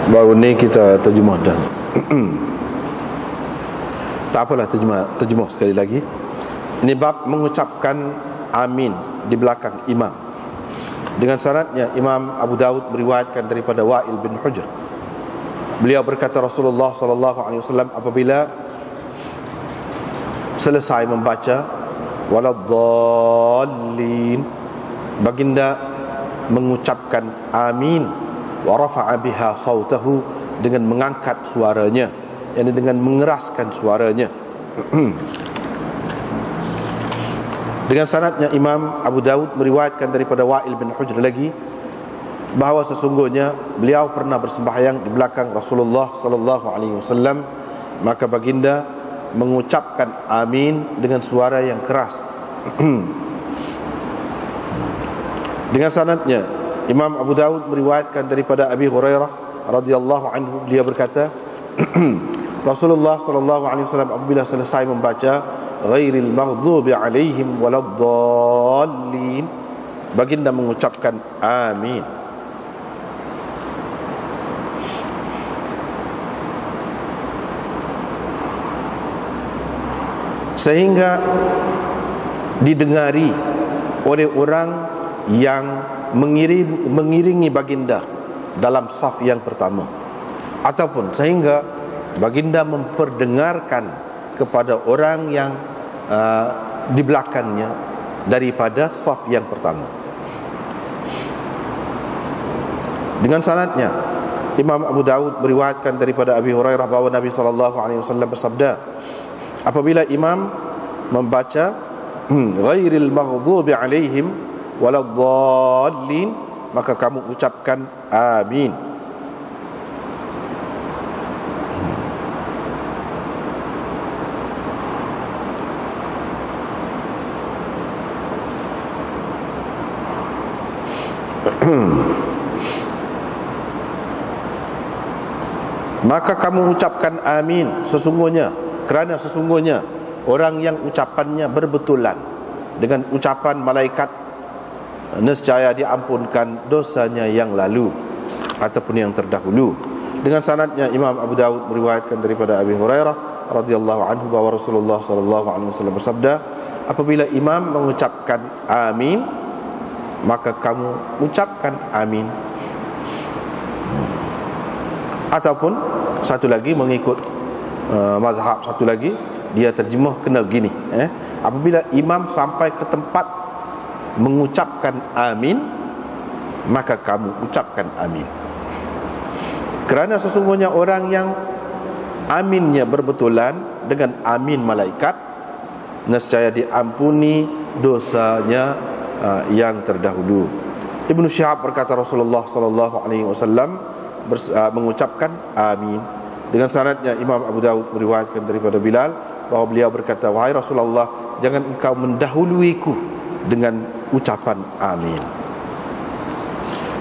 Baru ni kita terjemah dah. Tak apalah, terjemah sekali lagi. Ini bab mengucapkan amin di belakang imam. Dengan syaratnya Imam Abu Dawud meriwayatkan daripada Wa'il bin Hujr. Beliau berkata Rasulullah sallallahu alaihi wasallam apabila selesai membaca waladdallin, baginda mengucapkan amin wa rafa'a biha sautahu, dengan mengangkat suaranya, yakni dengan mengeraskan suaranya. Dengan sanadnya Imam Abu Dawud meriwayatkan daripada Wa'il bin Hujr lagi bahawa sesungguhnya beliau pernah bersembahyang di belakang Rasulullah sallallahu alaihi wasallam, maka baginda mengucapkan amin dengan suara yang keras. Dengan sanadnya Imam Abu Dawud meriwayatkan daripada Abi Hurairah radhiyallahu anhu, beliau berkata Rasulullah sallallahu alaihi wasallam apabila selesai membaca ghairil maghdubi alaihim waladdallin, baginda mengucapkan amin. Sehingga didengari oleh orang yang mengiringi baginda dalam saf yang pertama, ataupun sehingga baginda memperdengarkan kepada orang yang di belakangnya daripada saf yang pertama. Dengan sanadnya Imam Abu Dawud meriwayatkan daripada Abi Hurairah bahawa Nabi SAW bersabda, apabila imam membaca ghairil maghdubi alaihim waladdallin, maka kamu ucapkan amin. Maka kamu ucapkan amin sesungguhnya, kerana sesungguhnya orang yang ucapannya berbetulan dengan ucapan malaikat, nescaya diampunkan dosanya yang lalu ataupun yang terdahulu. Dengan sanadnya Imam Abu Dawud meriwayatkan daripada Abi Hurairah radhiyallahu anhu bahawa Rasulullah sallallahu alaihi wasallam bersabda, apabila imam mengucapkan amin, maka kamu ucapkan amin. Ataupun satu lagi mengikut mazhab satu lagi, dia terjemah kena gini, apabila imam sampai ke tempat mengucapkan amin, maka kamu ucapkan amin. Kerana sesungguhnya orang yang aminnya berbetulan dengan amin malaikat, nescaya diampuni dosanya yang terdahulu. Ibnu Syihab berkata Rasulullah sallallahu alaihi wasallam mengucapkan amin. Dengan sanadnya Imam Abu Dawud meriwayatkan daripada Bilal bahawa beliau berkata, wahai Rasulullah, jangan engkau mendahuluiku dengan ucapan amin.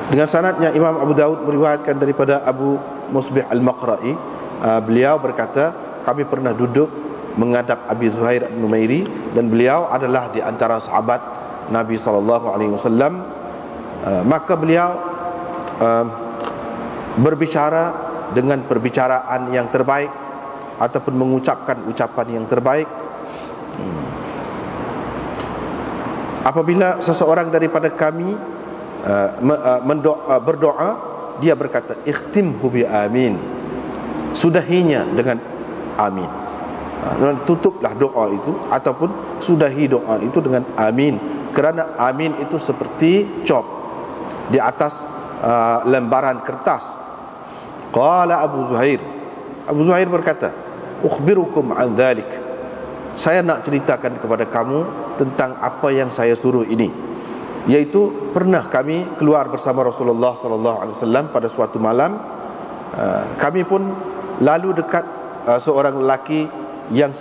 Dengan sanadnya Imam Abu Dawud meriwayatkan daripada Abu Musbih Al-Maqra'i, beliau berkata, kami pernah duduk menghadap Abi Zuhair An-Numairi, dan beliau adalah di antara sahabat Nabi SAW. Maka beliau berbicara dengan perbicaraan yang terbaik ataupun mengucapkan ucapan yang terbaik. Apabila seseorang daripada kami berdoa, dia berkata ikhtimhu bi amin, sudahinya dengan amin. Tutuplah doa itu ataupun sudahi doa itu dengan amin, kerana amin itu seperti cop di atas lembaran kertas. Qala Abu Zuhair, Abu Zuhair berkata, ukhbirukum an dhalik, saya nak ceritakan kepada kamu tentang apa yang saya suruh ini, yaitu pernah kami keluar bersama Rasulullah sallallahu alaihi wasallam pada suatu malam. Kami pun lalu dekat seorang lelaki yang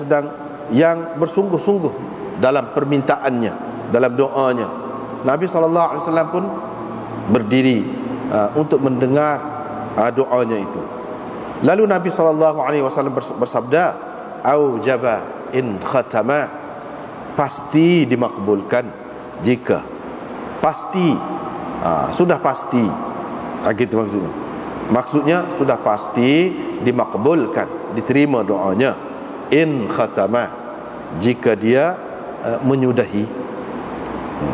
bersungguh-sungguh dalam permintaannya, dalam doanya. Nabi sallallahu alaihi wasallam pun berdiri untuk mendengar doanya itu. Lalu Nabi SAW bersabda, aujaba in khatama, pasti dimakbulkan jika, pasti, sudah pasti, gitu maksudnya. Maksudnya sudah pasti dimakbulkan, diterima doanya. In khatama, jika dia menyudahi,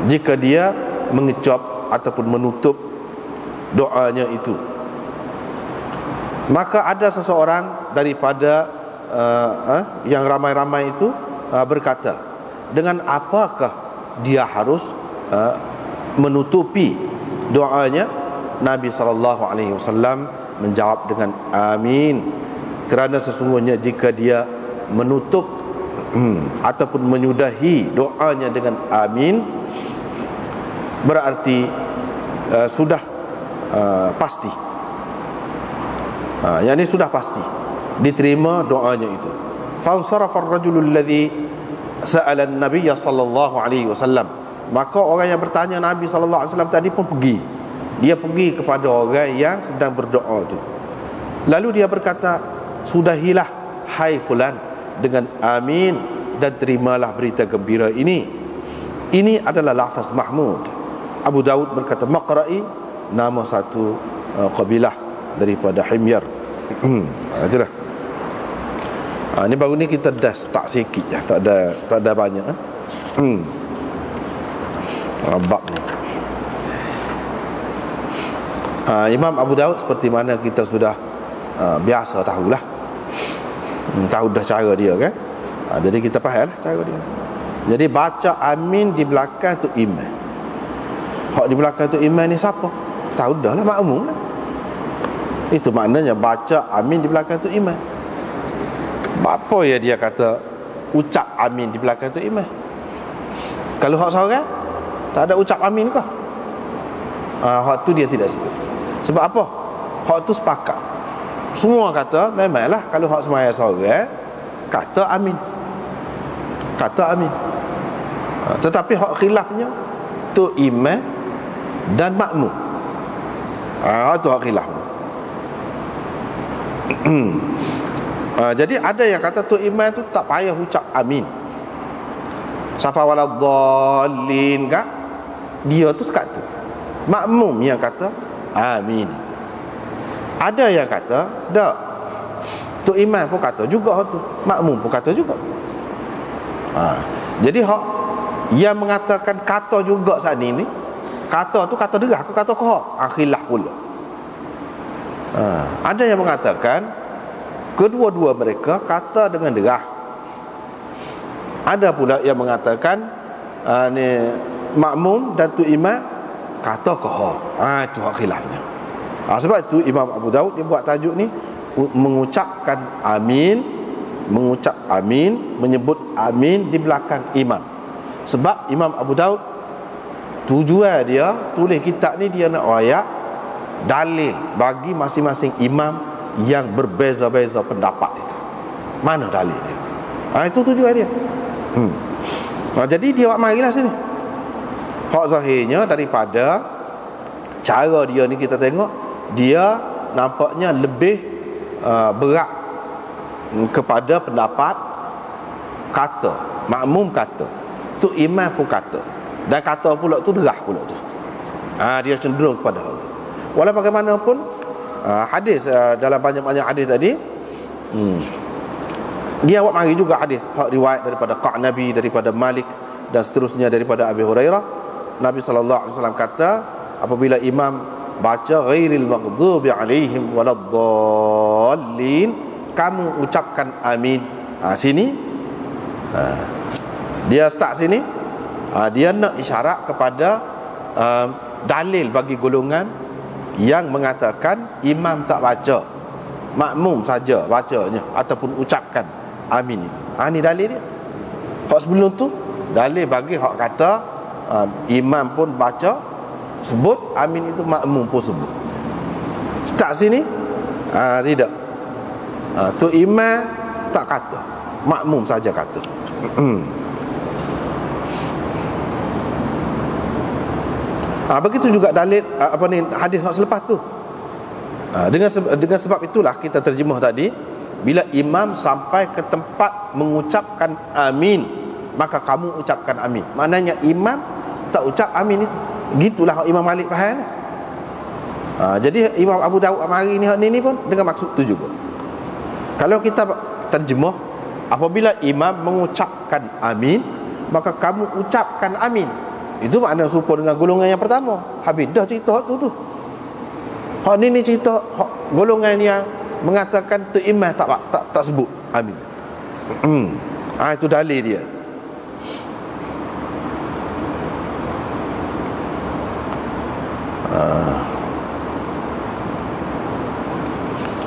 jika dia mengecop ataupun menutup doanya itu. Maka ada seseorang daripada yang ramai-ramai itu berkata, dengan apakah dia harus menutupi doanya? Nabi SAW menjawab dengan amin, kerana sesungguhnya jika dia menutup ataupun menyudahi doanya dengan amin, berarti sudah pasti, yang ini sudah pasti diterima doanya itu. Fansarafa ar-rajulu alladhi sa'ala an-nabiy sallallahu alaihi wasallam, maka orang yang bertanya Nabi sallallahu alaihi wasallam tadi pun pergi. Dia pergi kepada orang yang sedang berdoa itu. Lalu dia berkata, sudahilah hai fulan dengan amin, dan terimalah berita gembira ini. Ini adalah lafaz mahmud. Abu Daud berkata Maqra'i, nama satu kabilah daripada Himyar. Itulah. Ini baru ni kita dah start sikit je, tak ada banyak. Bab ni. Imam Abu Daud seperti mana kita sudah biasa tahulah, tahu dah cara dia kan. Jadi kita faham lah cara dia. Jadi baca amin di belakang tu imam. Hak di belakang tu imam ni siapa? Tahu dah lah, makmum lah. Itu maknanya baca amin di belakang tu imam. Apa ya dia kata ucap amin di belakang tu imam? Kalau hak seorang tak ada ucap amin ke? Hak tu dia tidak sebut. Sebab apa? Hak tu sepakat. Semua kata memanglah kalau hak semaya seorang kata amin. Kata amin. Tetapi hak khilafnya tu imam dan makmum. Tu hak khilaf. Jadi ada yang kata tu imam tu tak payah ucap amin. Safa waladhdallin kan? Dia tu sekata. Makmum yang kata amin. Ada yang kata tak, tu imam pun kata juga, tu makmum pun kata juga. Jadi hak yang mengatakan kata juga saat ni, kata tu kata derah, aku kata kau khilaf pula. Ada yang mengatakan kedua-dua mereka kata dengan derah. Ada pula yang mengatakan ni makmum dan tu imam kata kau. Itu hak khilafnya. Sebab itu Imam Abu Daud dia buat tajuk ni mengucapkan amin, mengucap amin, menyebut amin di belakang imam. Sebab Imam Abu Daud tujuan dia tulis kitab ni, dia nak ayat dalil bagi masing-masing imam yang berbeza-beza pendapat itu. Mana dalil dia? Itu tujuan dia. Jadi dia marilah sini. Hak zahirnya daripada cara dia ni kita tengok, dia nampaknya lebih berat kepada pendapat kata, makmum kata, tu imam pun kata, dan kata pula tu derah pula tu. Dia cenderung kepada hal tu. Walau bagaimanapun hadis dalam banyak-banyak hadis tadi, dia awak mari juga hadis hak riwayat daripada Qa'nabi, daripada Malik dan seterusnya daripada Abi Hurairah. Nabi SAW kata, apabila imam baca ghairil maghdubi alaihim waladdallin, kamu ucapkan amin. Sini dia start sini, dia nak isyarat kepada dalil bagi golongan yang mengatakan imam tak baca, makmum saja bacanya ataupun ucapkan amin itu. Ini dalil dia. Hak sebelum tu dalil bagi hak kata imam pun baca sebut amin itu, makmum pun sebut. Start sini tidak. Tu imam tak kata, makmum saja kata. Begitu juga dalil hadis yang selepas tu. Dengan sebab itulah kita terjemah tadi, bila imam sampai ke tempat mengucapkan amin, maka kamu ucapkan amin. Maknanya imam tak ucap amin itu. Gitulah Imam Malik faham. Jadi Imam Abu Daud mari ni pun dengan maksud tu juga. Kalau kita terjemah, apabila imam mengucapkan amin, maka kamu ucapkan amin. Itu makna serupa dengan golongan yang pertama. Habis dah cerita hak tu. Hak ni cerita hak golongan yang mengatakan tu imam tak sebut amin. Itu dalil dia.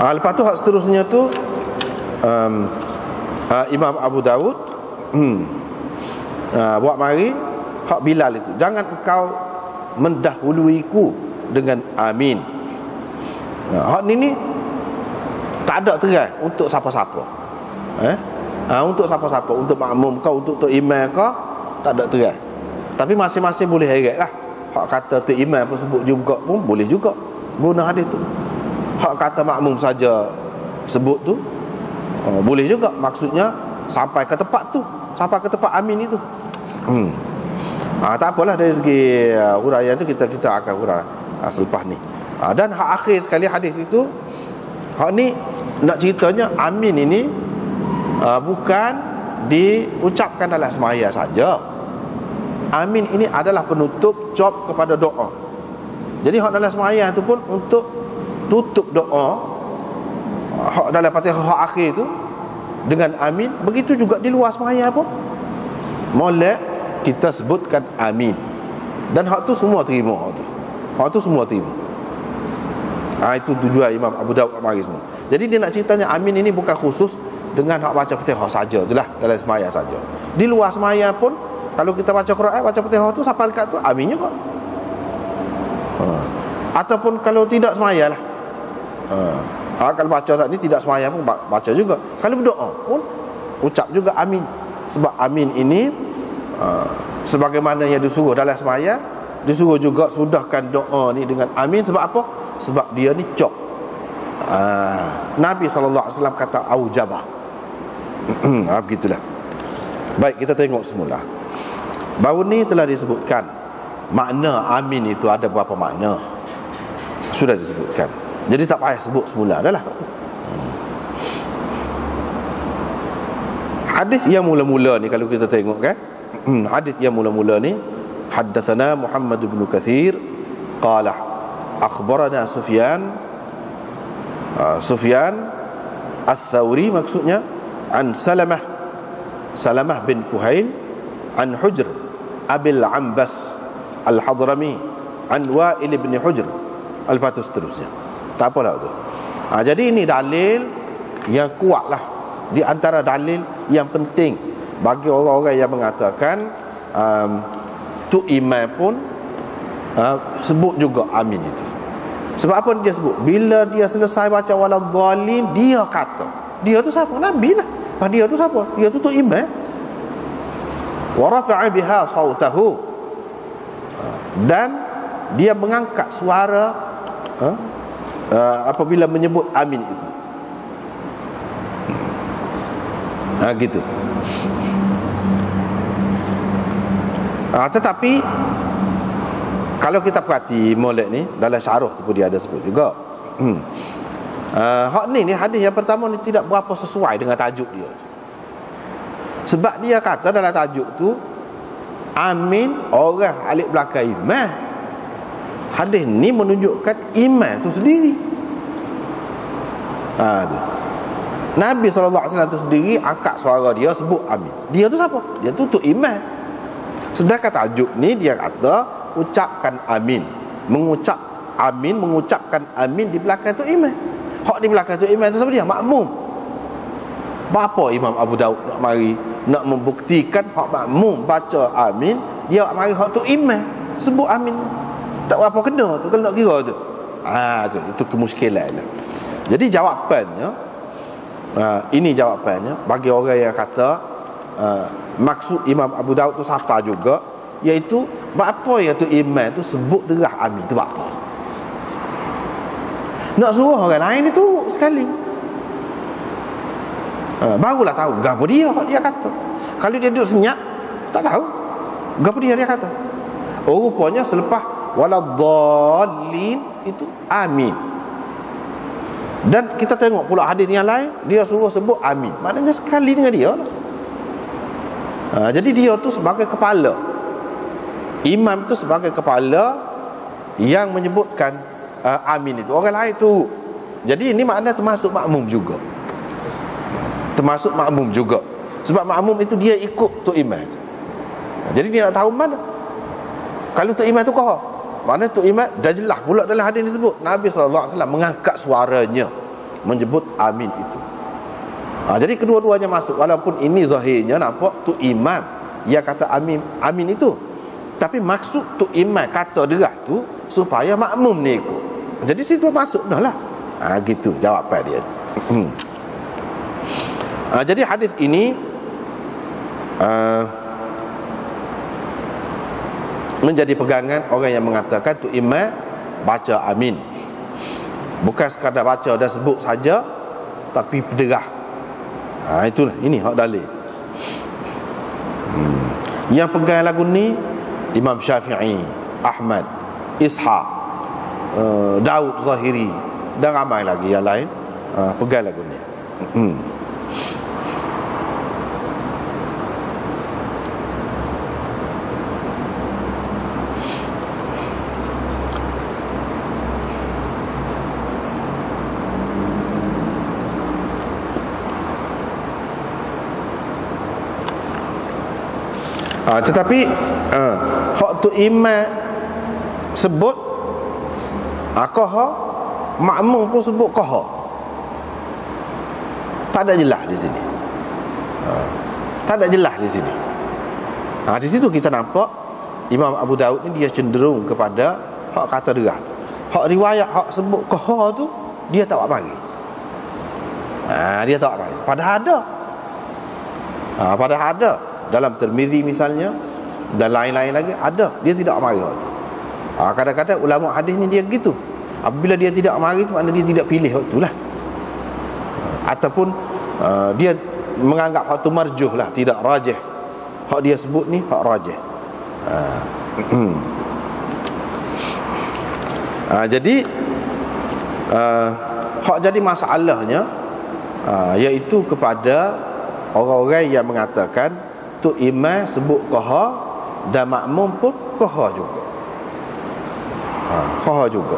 Lepas tu hak seterusnya tu Imam Abu Daud buat mari hak Bilal itu, jangan engkau mendahuluiku dengan amin. Hak ni tak ada terai untuk siapa-siapa. Untuk siapa-siapa, untuk makmum kau, untuk imam kau, tak ada terai. Tapi masing-masing boleh heret lah. Hak kata tu imam pun sebut juga pun boleh juga guna hadis tu. Hak kata makmum saja sebut tu boleh juga. Maksudnya sampai ke tempat tu, sampai ke tempat amin itu. Tak apalah dari segi huraian tu kita akan huraian selepas ni. Dan hak akhir sekali hadis itu, hak ni nak ceritanya amin ini bukan diucapkan dalam semaya saja. Amin ini adalah penutup job kepada doa. Jadi hak dalam semaya itu pun untuk tutup doa. Hak dalam Fatihah hak akhir tu dengan amin. Begitu juga di luar semaya pun molek kita sebutkan amin. Dan hak tu semua terima. Hak tu semua terima. Itu tujuan Imam Abu Daud mari semua. Jadi dia nak ceritanya amin ini bukan khusus dengan hak baca Fatihah saja jelah dalam semaya saja. Di luar semaya pun kalau kita baca Quran, baca Fatihah tu sampai dekat tu amin juga. Ataupun kalau tidak semaya lah. Kalau baca saat ni tidak semaya pun baca juga. Kalau berdoa pun ucap juga amin. Sebab amin ini sebagaimana yang disuruh dalam semaya, disuruh juga sudahkan doa ni dengan amin. Sebab apa? Sebab dia ni cok. Nabi SAW kata aujabah. Begitulah. Baik, kita tengok semula. Baru ni telah disebutkan makna amin itu ada berapa makna. Sudah disebutkan. Jadi tak payah sebut semula dah lah. Hadis yang mula-mula ni kalau kita tengok kan, hadis yang mula-mula ni, haddatsana Muhammad bin Katsir qala akhbarana Sufyan Ats-Tsauri maksudnya an Salamah bin Kuhail an Hujr Abil Ambas Al-Hadrami an Wa'il bin Hujr al-Fatus terusnya. Tak apalah tu. Jadi ini dalil yang kuat lah, di antara dalil yang penting bagi orang-orang yang mengatakan tu imam pun sebut juga amin itu. Sebab apa dia sebut? Bila dia selesai baca waladhdallin, dia kata, dia tu siapa? Nabi lah. Dia tu siapa? Dia tu imam. Wa rafa'a biha sautahu, dan dia mengangkat suara apabila menyebut amin itu. Gitu. Tetapi kalau kita perhati molek ni dalam syarah tu pun dia ada sebut juga. Hak ni hadis yang pertama ni tidak berapa sesuai dengan tajuk dia. Sebab dia kata dalam tajuk tu amin orang alik belakang imam. Hadis ni menunjukkan imam tu sendiri. Tu. Nabi SAW tu sendiri angkat suara dia sebut amin. Dia tu siapa? Dia tu imam. Sedangkan tajuk ni dia kata ucapkan amin. Mengucapkan amin di belakang tu imam. Hak di belakang tu imam tu siapa dia? Makmum. Apa Imam Abu Daud nak mari nak membuktikan hak makmum baca amin, dia mari hak tu imam sebut amin. Tak apa kena tu kalau nak kira tu. Itu kemuskilan. Jadi jawapannya ini jawapannya bagi orang yang kata maksud Imam Abu Daud tu siapa juga, iaitu apa yang tu imam tu sebut derah amin tu apa. Nak suruh orang lain itu sekali. Barulah tahu gapo dia kata. Kalau dia duduk senyap tak tahu gapo dia kata. Rupanya selepas waladdallin itu amin. Dan kita tengok pula hadis yang lain, dia suruh sebut amin, maknanya sekali dengan dia lah. Jadi dia tu sebagai kepala, imam tu sebagai kepala yang menyebutkan amin itu, orang lain tu. Jadi ini makna termasuk makmum juga, termasuk makmum juga. Sebab makmum itu dia ikut tu imam. Jadi dia nak tahu mana. Kalau tu imam tu kau, mana tu imam, dah jelas pula dalam hadis disebut Nabi SAW mengangkat suaranya menyebut amin itu. Jadi kedua-duanya masuk. Walaupun ini zahirnya nampak tu imam yang kata amin, amin itu, tapi maksud tu imam kata derah tu supaya makmum ni ikut. Jadi situ masuk dah lah. Gitu jawapan dia. Jadi hadis ini menjadi pegangan orang yang mengatakan tu imam baca amin, bukan sekadar baca dan sebut saja, tapi berderah. Itulah, ini hak dalil. Yang pegang lagu ni Imam Syafi'i, Ahmad, Ishaq, Daud Zahiri dan ramai lagi yang lain pegang lagu ni. Tetapi hak tu imam sebut qaha, makmum pun sebut qaha, tak ada jelas di sini. Tak ada jelas di sini. Di situ kita nampak Imam Abu Daud ni dia cenderung kepada hak kata derah. Hak riwayat hak sebut qaha tu dia tak buat mari. Dia tak buat mari. Padahal ada. Padahal ada. Dalam Tirmizi misalnya dan lain-lain lagi ada, dia tidak mari. Kadang-kadang ulama hadis ni dia gitu. Apabila dia tidak mari tu maknanya dia tidak pilih waktu lah. Ataupun dia menganggap hak tu marjuh lah, tidak rajih. Hak dia sebut ni hak rajih. Jadi hak jadi masalahnya iaitu kepada orang-orang yang mengatakan tu imam sebut qaha dan makmum pun qaha juga. Qaha juga.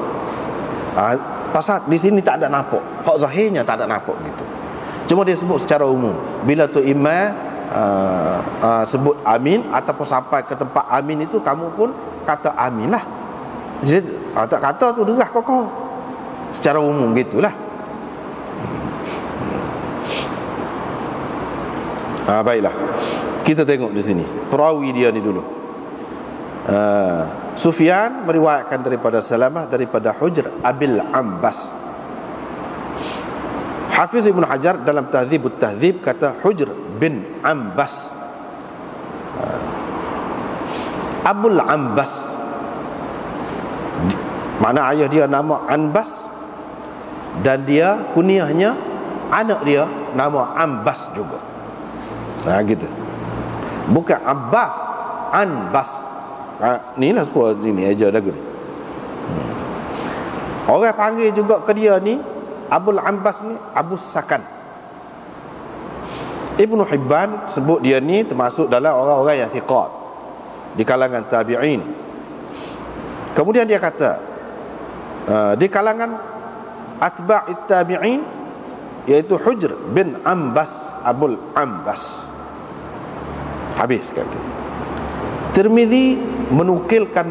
Pasal di sini tak ada nampak. Hak zahirnya tak ada nampak gitu. Cuma dia sebut secara umum. Bila tu imam sebut amin ataupun sampai ke tempat amin itu, kamu pun kata amin lah. Jadi tak kata tu derah qaha. Secara umum gitulah. Baiklah. Kita tengok di sini perawi dia ni dulu. Sufyan meriwayatkan daripada Salamah daripada Hujr Abil Ambas. Hafiz Ibn Hajar dalam Tahdzibut Tahdzib kata Hujr bin Ambas. Abul Ambas, mana ayah dia nama Anbas dan dia kunyahnya anak dia nama Ambas juga. Gitu. Bukan Abbas, Anbas. Inilah sepuluh ini aja lagu ni. Orang panggil juga ke dia ni Abul Ambas ni Abu Sakan. Ibnu Hibban sebut dia ni termasuk dalam orang-orang yang thiqat di kalangan tabi'in. Kemudian dia kata di kalangan atba'it tabi'in iaitu Hujr bin Ambas Abul Ambas. Habis kata. Tirmizi menukilkan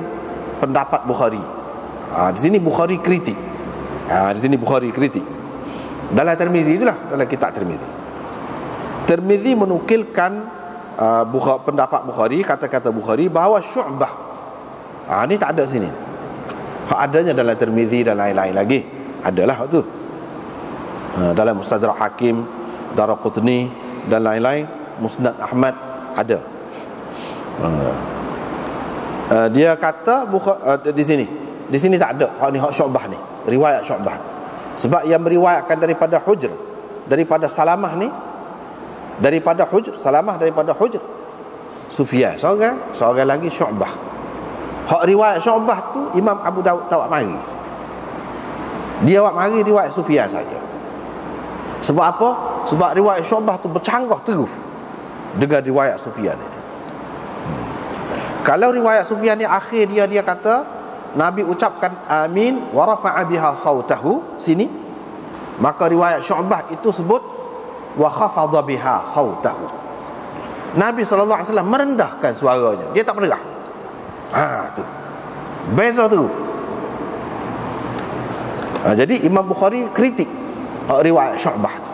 pendapat Bukhari. Di sini Bukhari kritik. Di sini Bukhari kritik. Dalam Tirmizi itulah, dalam kitab Tirmizi. Tirmizi menukilkan pendapat Bukhari, kata-kata Bukhari bahawa Syu'bah. Ini tak ada sini. Adanya dalam Tirmizi dan lain-lain lagi. Adalah tu. Dalam Mustadrak Hakim, Daraqutni dan lain-lain, Musnad Ahmad ada. Dia kata di sini tak ada hak ni, hak Syu'bah ni, riwayat Syu'bah. Sebab yang meriwayatkan daripada Hujr, daripada Salamah ni, daripada Hujr, Salamah daripada Hujr, Sufyan seorang lagi Syu'bah. Hak riwayat Syu'bah tu Imam Abu Daud tak awak mari. Dia awak mari riwayat Sufyan saja. Sebab apa? Sebab riwayat Syu'bah tu bercanggah terus dengan riwayat Sufyan ni. Kalau riwayat Sufyan ni akhir dia kata Nabi ucapkan amin wa rafa'a biha sautahu sini, maka riwayat Syu'bah itu sebut wa khafadha biha sautahu. Nabi sallallahu alaihi wasallam merendahkan suaranya, dia tak merendah. Tu beza tu. Jadi Imam Bukhari kritik riwayat Syu'bah tu.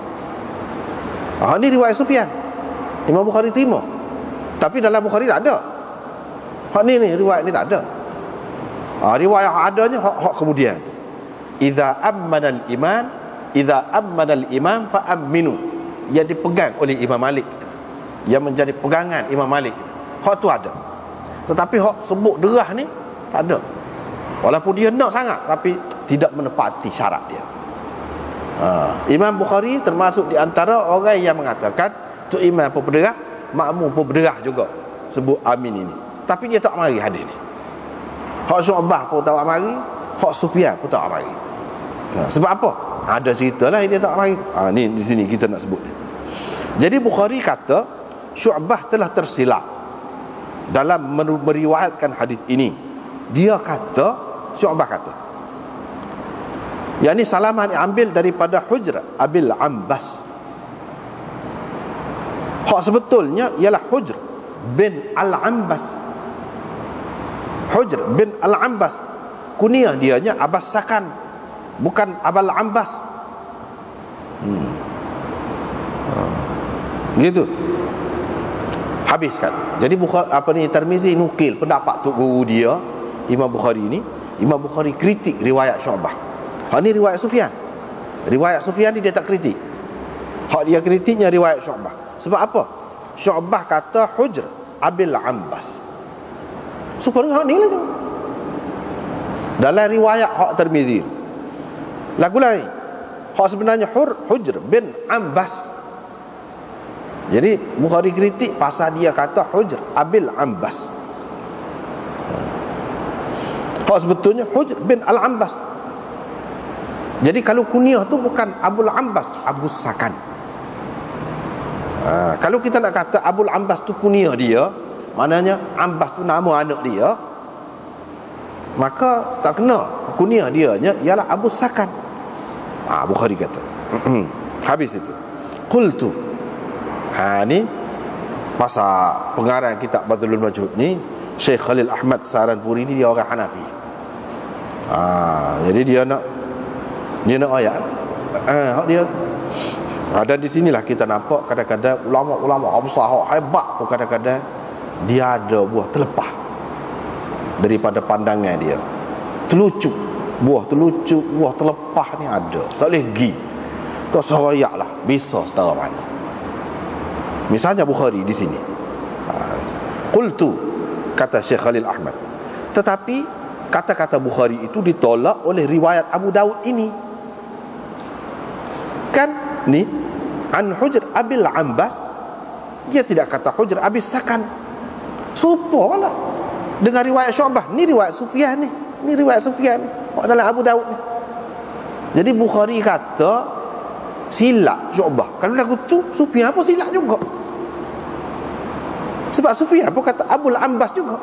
Ni riwayat Sufyan, Imam Bukhari terima, tapi dalam Bukhari tak ada. Ni riwayat ni tak ada. Riwayat adanya hak kemudian. Idza ammana al-imam fa aminu, yang dipegang oleh Imam Malik, yang menjadi pegangan Imam Malik. Hak tu ada. Tetapi hak sebut derah ni tak ada. Walaupun dia nak sangat, tapi tidak menepati syarat dia. Imam Bukhari termasuk di antara orang yang mengatakan tu imam pun berderah, makmum pun berderah juga sebut amin ini. Tapi dia tak mari hadis ni. Hak Syu'bah pun tak mari, hak Sufyan pun tak mari. Sebab apa? Ada ceritalah dia tak mari. Ni di sini kita nak sebut. Jadi Bukhari kata Syu'bah telah tersilap dalam meriwayatkan hadis ini. Dia kata, Syu'bah kata, yang ni salaman diambil daripada Hujr Abil Ambas. Hak sebetulnya ialah Hujr bin Al-Ambas. Hujr bin Al-Ambas, kunyah dianya Abbas Sakan, bukan Abal Ambas. Gitu. Habis kata. Jadi Bukhari, Tirmizi nukil pendapat tu guru dia Imam Bukhari ni. Imam Bukhari kritik riwayat Syu'bah. Ni riwayat Sufyan. Riwayat Sufyan ni dia tak kritik. Hak dia kritiknya riwayat Syu'bah. Sebab apa? Syu'bah kata Hujr Abil Ambas. Supaya hak ni lah tu. Dalam riwayat hak Tirmizi lagu lain, hak sebenarnya Hujr bin Ambas. Jadi Bukhari kritik pasal dia kata Hujr Abil Ambas. Hak sebetulnya Hujr bin Al-Ambas. Jadi kalau kunyah tu bukan Abul Ambas, Abu Sakan. Kalau kita nak kata Abul Ambas tu kunyah dia, maknanya Ambas tu nama anak dia, maka tak kena. Kunyah dia ialah Abu Sakan. Bukhari kata. Habis itu. Qultu. Ni pasal pengarang kitab Badlul Majhud ni, Syekh Khalil Ahmad Saranpuri ni dia orang Hanafi. Jadi dia nak ayat. Dia dan di sinilah kita nampak kadang-kadang ulama-ulama besar hebat pun kadang-kadang dia ada buah terlepas daripada pandangan dia. Buah terlepas ni ada. Tak boleh pergi. Tak serayak lah. Bisa setara mana. Misalnya Bukhari di sini. Qultu, kata Syekh Khalil Ahmad. Tetapi kata-kata Bukhari itu ditolak oleh riwayat Abu Daud ini. Kan ni an Hujr Abil Ambas, dia tidak kata Hujr Abil Sakan. Serupa lah dengan riwayat Syu'bah. Ni riwayat Sufyan ni. Ni riwayat Sufyan dalam Abu Daud ni. Jadi Bukhari kata silap Syu'bah. Kalau lagu tu Sufyan pun silap juga. Sebab Sufyan pun kata Abul Ambas juga.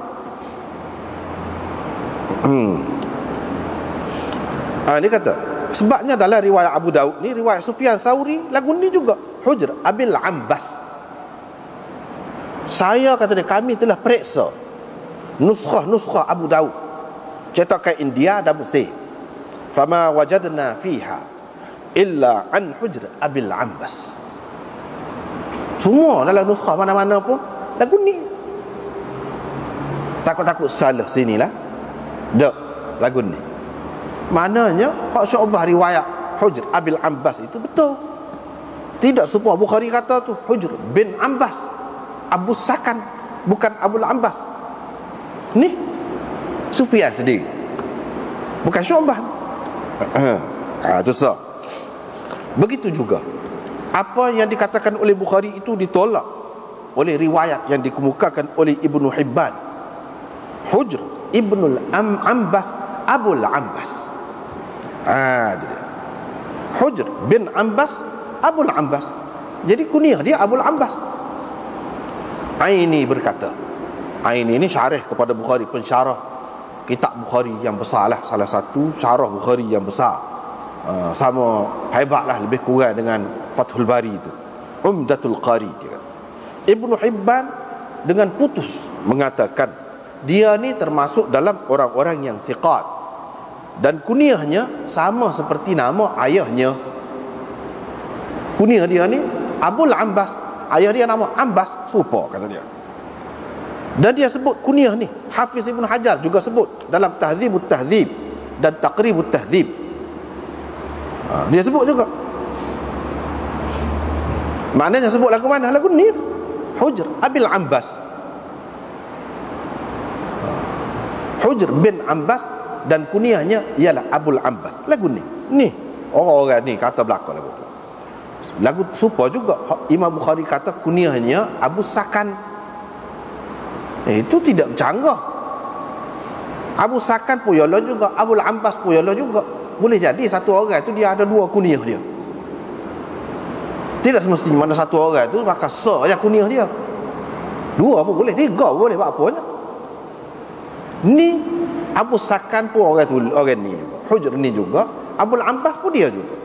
Dia kata sebabnya dalam riwayat Abu Daud ni, riwayat Sufyan Tsauri, lagu ni juga Hujr Abil Ambas. Saya kata dia, kami telah periksa nuskah Abu Daud, cetakan India dan Mesir, fama wajadna fiha illa an Hujr Abil Ambas. Semua dalam nuskah mana-mana pun lagu ni. Takut-takut salah sinilah. Dak lagu ni. Maknanya hak Syu'bah riwayat Hujr Abil Ambas itu betul. Tidak semua Bukhari kata tu Hujr bin Ambas, Abu Sakan, bukan Abul Ambas. Ni Sufyan sendiri, bukan Syu'bah. Itu sah. Begitu juga apa yang dikatakan oleh Bukhari itu ditolak oleh riwayat yang dikemukakan oleh Ibnu Hibban. Hujr Ibnul Ambas, Abul Ambas. Jadi Hujr bin Ambas, Abul Ambas. Jadi kunyah dia Abul Ambas. Aini berkata, Aini ini syarih kepada Bukhari, pensyarah kitab Bukhari yang besar lah, salah satu syarah Bukhari yang besar. Sama hebatlah lebih kurang dengan Fathul Bari itu, Umdatul Qari dia. Ibnu Hibban dengan putus mengatakan dia ni termasuk dalam orang-orang yang thiqat, dan kunyahnya sama seperti nama ayahnya. Kunyah dia ni Abul Ambas, ayah dia nama Ambas, serupa kata dia. Dan dia sebut kunyah ni, Hafiz Ibn Hajar juga sebut dalam Tahdzibut Tahdzib dan Taqribut Tahdzib. Dia sebut juga. Maknanya sebut lagu mana? Lagu ni, Hujr Abil Ambas, Hujr bin Ambas, dan kunyahnya ialah Abul Ambas. Lagu ni, orang-orang ni kata belakang lagu tu. Lagu serupa juga Imam Bukhari kata kunyahnya Abu Sakan. Itu tidak bercanggah. Abu Sakan pun yalah juga, Abul Ambas pun yalah juga. Boleh jadi satu orang tu dia ada dua kunyah dia. Tidak semestinya mana satu orang tu maka saja kunyah dia. Dua pun boleh, tiga pun boleh, apa-apanya. Ni Abu Sakan pun orang tu, orang ni juga. Hujr ni juga, Abul Ambas pun dia juga.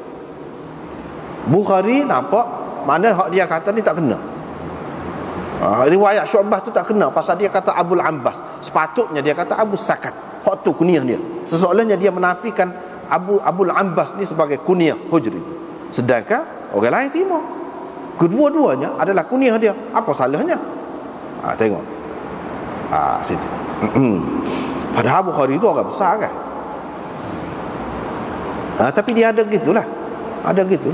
Bukhari nampak mana hak dia kata ni tak kena. Riwayat Syu'bah tu tak kena pasal dia kata Abul Ambas. Sepatutnya dia kata Abu Sakan. Hak tu kunyah dia. Sesoalnya dia menafikan Abul Ambas ni sebagai kunyah Hujr itu. Sedangkan orang lain terima kedua-duanya adalah kunyah dia. Apa salahnya? Tengok. Situ. Padahal Bukhari itu orang besar kan. Tapi dia ada gitulah. Ada gitu.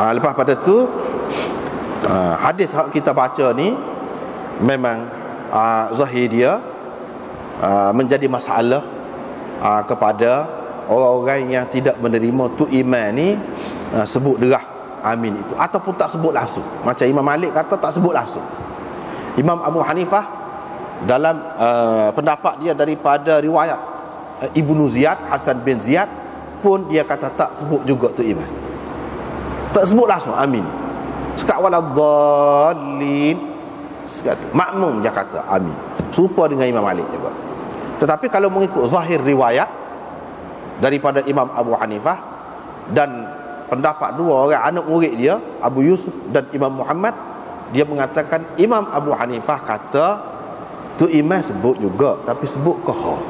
Lepas pada tu hadis yang kita baca ni memang zahir dia menjadi masalah kepada orang-orang yang tidak menerima tu iman ni, sebut derah amin itu ataupun tak sebut langsung. Macam Imam Malik kata tak sebut langsung. Imam Abu Hanifah dalam pendapat dia daripada riwayat Ibnu Ziyad, Hasan bin Ziyad pun dia kata tak sebut juga tu iman. Tak sebut langsung amin. Sekat waladhdallin, makmum dia kata amin. Serupa dengan Imam Malik juga. Tetapi kalau mengikut zahir riwayat daripada Imam Abu Hanifah dan pendapat dua orang anak murid dia, Abu Yusuf dan Imam Muhammad, dia mengatakan Imam Abu Hanifah kata tu iman sebut juga, tapi sebut qahar.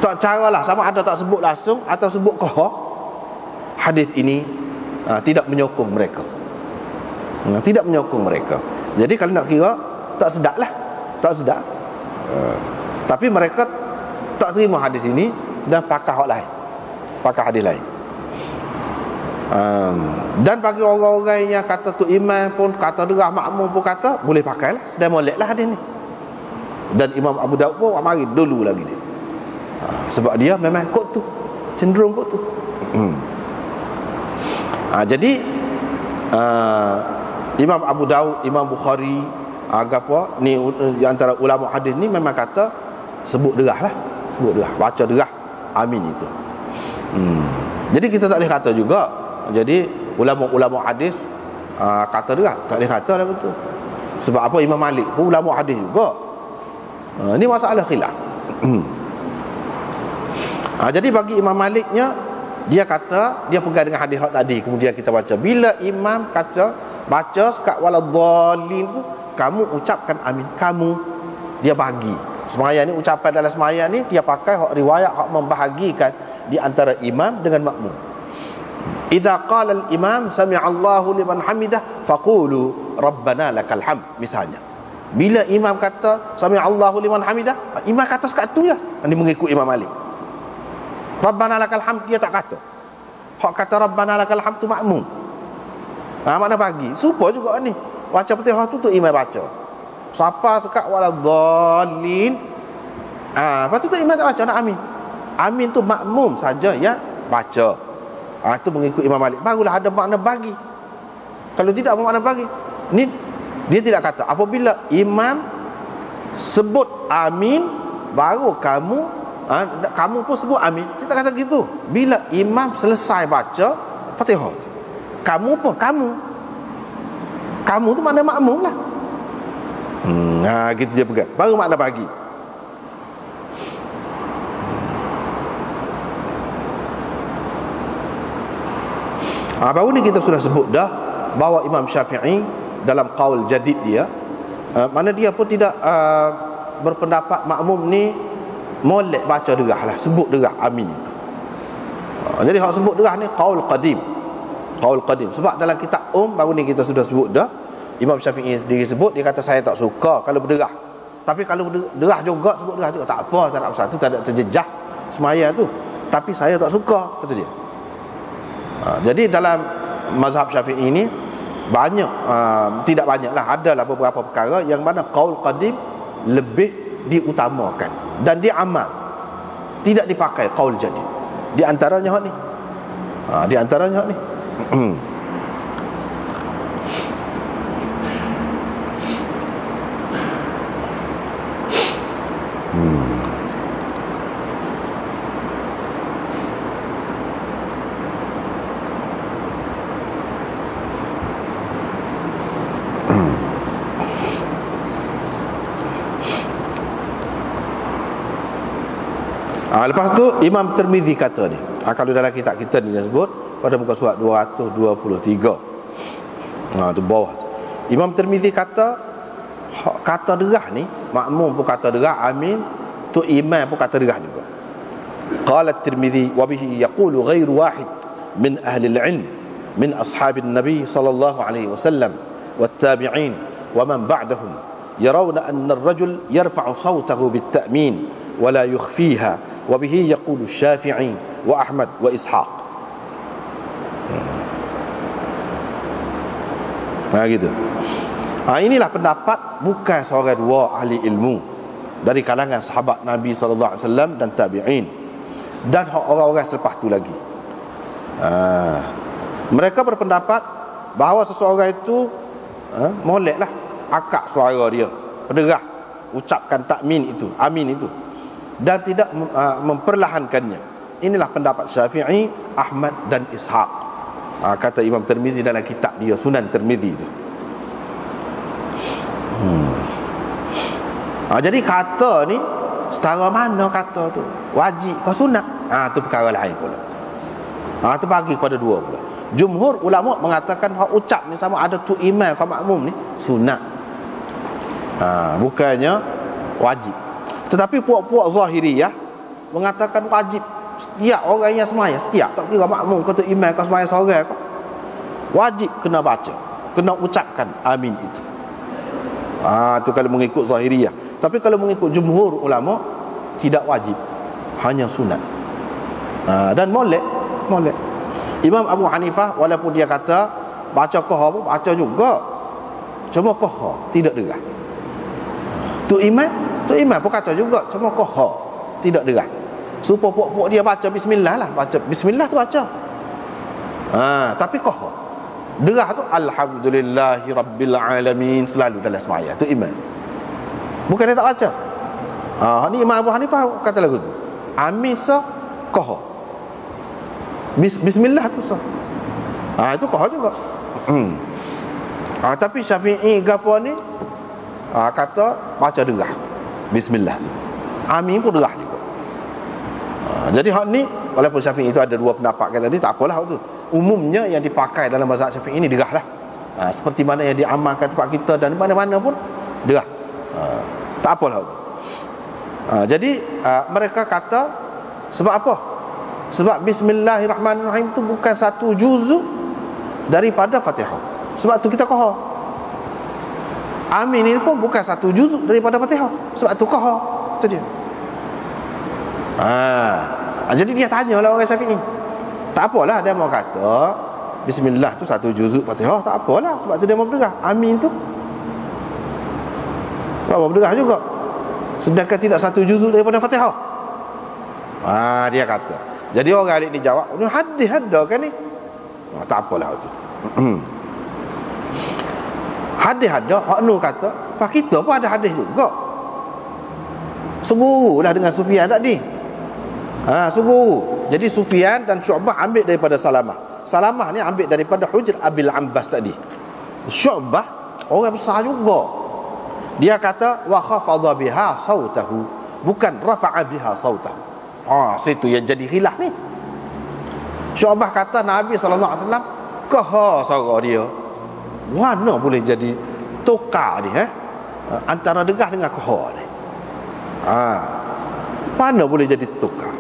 Tak caralah sama ada tak sebut langsung atau sebut qahar. Hadis ini tidak menyokong mereka. Tidak menyokong mereka. Jadi kalau nak kira tak sedap lah. Tak sedap. Tapi mereka tak terima hadis ini dan pakai hak lain, pakai hadis lain. Dan bagi orang-orang yang kata tu iman pun, kata derah makmum pun kata boleh pakai lah, sedang molek lah hadis ni. Dan Imam Abu Daud pun mari dulu lagi dia. Sebab dia memang kot tu, cenderung kot tu. Jadi Imam Abu Daud, Imam Bukhari, apa ni antara ulama hadis ni memang kata sebut derah lah, sebut derah, baca derah amin itu. Jadi kita tak boleh kata juga. Jadi ulama-ulama hadis kata derah, tak boleh kata lah betul. Sebab apa? Imam Malik pun ulama hadis juga. Ini masalah khilaf. Jadi bagi Imam Maliknya, dia kata dia pegang dengan hadis tadi. Kemudian kita baca, bila imam kata baca sekat waladhdallin tu, kamu ucapkan amin. Kamu, dia bagi semayang ni, ucapan dalam semayang ni dia pakai hak riwayat hak membahagikan di antara imam dengan makmum. Idza qala al-imam sami'allahu liman hamidah faqulu rabbana lakal hamd, misalnya. Bila imam kata sami'allahu liman hamidah, imam kata sekat tu ya. Ini mengikut Imam Malik. Rabbana lakal hamd dia tak kata. Hak kata Rabbana lakal hamd tu makmum. Mana bagi. Supaya juga ni. Baca Fatihah tu imam baca. Siapa sekat waladhdallin. Lepas tu imam tak baca nak amin. Amin tu makmum saja yang baca. Itu mengikut Imam Malik. Barulah ada makna bagi. Kalau tidak ada makna bagi. Ni Dia tidak kata apabila imam sebut amin baru kamu pun sebut amin. Dia tak kata gitu. Bila imam selesai baca Fatihah, kamu tu makna makmum lah. Gitu je pegang. Baru makna bagi. Baru ni kita sudah sebut dah bahawa Imam Syafi'i dalam qaul jadid dia, mana dia pun tidak berpendapat makmum ni molek baca derah lah, sebut derah amin itu. Jadi hak sebut derah ni qaul qadim. Sebab dalam kitab baru ni kita sudah sebut dah, Imam Syafi'i sendiri sebut, dia kata saya tak suka kalau berderah. Tapi kalau derah juga, sebut derah juga tak apa, tak ada apa, tak ada terjejah semaya tu. Tapi saya tak suka, kata dia. Jadi dalam mazhab Syafi'i ini banyak, tidak banyak lah, adalah beberapa perkara yang mana qaul qadim lebih diutamakan dan diamal, tidak dipakai qaul jadid. Di antaranya hak ni. Lepas tu Imam Tirmizi kata ni, kalau dalam kitab kita ni dia sebut pada muka surat 223, tu bawah tu. Imam Tirmizi kata derah ni, makmum pun kata derah amin, tu imam pun kata derah juga. Qala Tirmizi wa bihi yaqulu ghairu wahid min ahli al-ilm min ashabin nabi sallallahu alaihi wasallam wat-tabi'in wa man ba'dahum yarawna anna ar-rajul yarfa'u sawtahu bit-ta'min wa la yukhfiha. Wabihi yaqulu Syafi'i wa Ahmad wa Ishaq. Gitu. Inilah pendapat bukan seorang dua ahli ilmu dari kalangan sahabat Nabi SAW dan tabi'in dan orang-orang selepas tu lagi. Mereka berpendapat bahawa seseorang itu moleklah akak suara dia, berderah, ucapkan takmin itu, amin itu, dan tidak memperlahankannya. Inilah pendapat Syafi'i, Ahmad dan Ishaq, kata Imam Tirmizi dalam kitab dia Sunan Tirmizi itu. Jadi kata ni setara mana kata tu, wajib ke sunat, tu perkara lain pula. Tu bagi kepada dua pula. Jumhur ulama mengatakan hak ucap ni sama ada tu imam ke makmum ni sunat, bukannya wajib. Tetapi puak-puak Zahiriyah mengatakan wajib setiap orang yang semaya, setiap, tak kira makmum ke tu imam ke semaya seorang ke, wajib kena baca, kena ucapkan amin itu. Tu kalau mengikut Zahiriyah. Tapi kalau mengikut jumhur ulama tidak wajib, hanya sunat. Dan molek. Imam Abu Hanifah walaupun dia kata baca qahar pun baca juga, cuma qahar tidak derah. Tu imam pun kata juga, cuma qahar tidak derah. Supaya puak-puak dia baca bismillah lah, baca bismillah tu baca. Tapi qahar. Derah tu alhamdulillahi rabbil alamin selalu dalam sembahyang. Tu imam. Bukan dia tak baca. Ni Imam Abu Hanifah kata lagu tu. Amin sah qahar. Bismillah tu sah. Itu qahar juga. Tapi Syafi'i gapo ni kata baca derah. Bismillah tu. Amin pun derah juga. Jadi hak ni walaupun Syafi'i itu ada dua pendapat kata tadi, tak apalah hak tu. Umumnya yang dipakai dalam mazhab Syafi'i ini derah lah. Seperti mana yang diamalkan tempat kita dan mana-mana pun derah. Tak apalah hak tu. Jadi mereka kata sebab apa? Sebab Bismillahirrahmanirrahim itu bukan satu juzuk daripada Fatihah. Sebab tu kita qahar. Amin ini pun bukan satu juzuk daripada Fatihah. Sebab tu qahar. Itu dia. Jadi dia tanya lah orang Syafi'i. Tak apalah dia mau kata Bismillah tu satu juzuk Fatihah, tak apalah. Sebab tu dia mau berderah. Amin tu mau berderah juga, sedangkan tidak satu juzuk daripada Fatihah. Dia kata. Jadi orang alik ni jawab, ni hadis ada kan ni? Tak apalah tu. Hadis ada, hak nu kata, pak kita pun ada hadis juga. Segurulah dengan Sufyan tadi. Seguru. Jadi Sufyan dan Syu'bah ambil daripada Salamah. Salamah ni ambil daripada Hujr Abil Abbas tadi. Syu'bah orang besar juga. Dia kata wa khafadha biha sautahu, bukan rafa'a biha sautahu. Situ yang jadi khilaf ni. Syu'bah kata Nabi SAW kaha suara dia. Mana boleh jadi tukar dia antara degah dengan kaha ni. Mana boleh jadi tukar.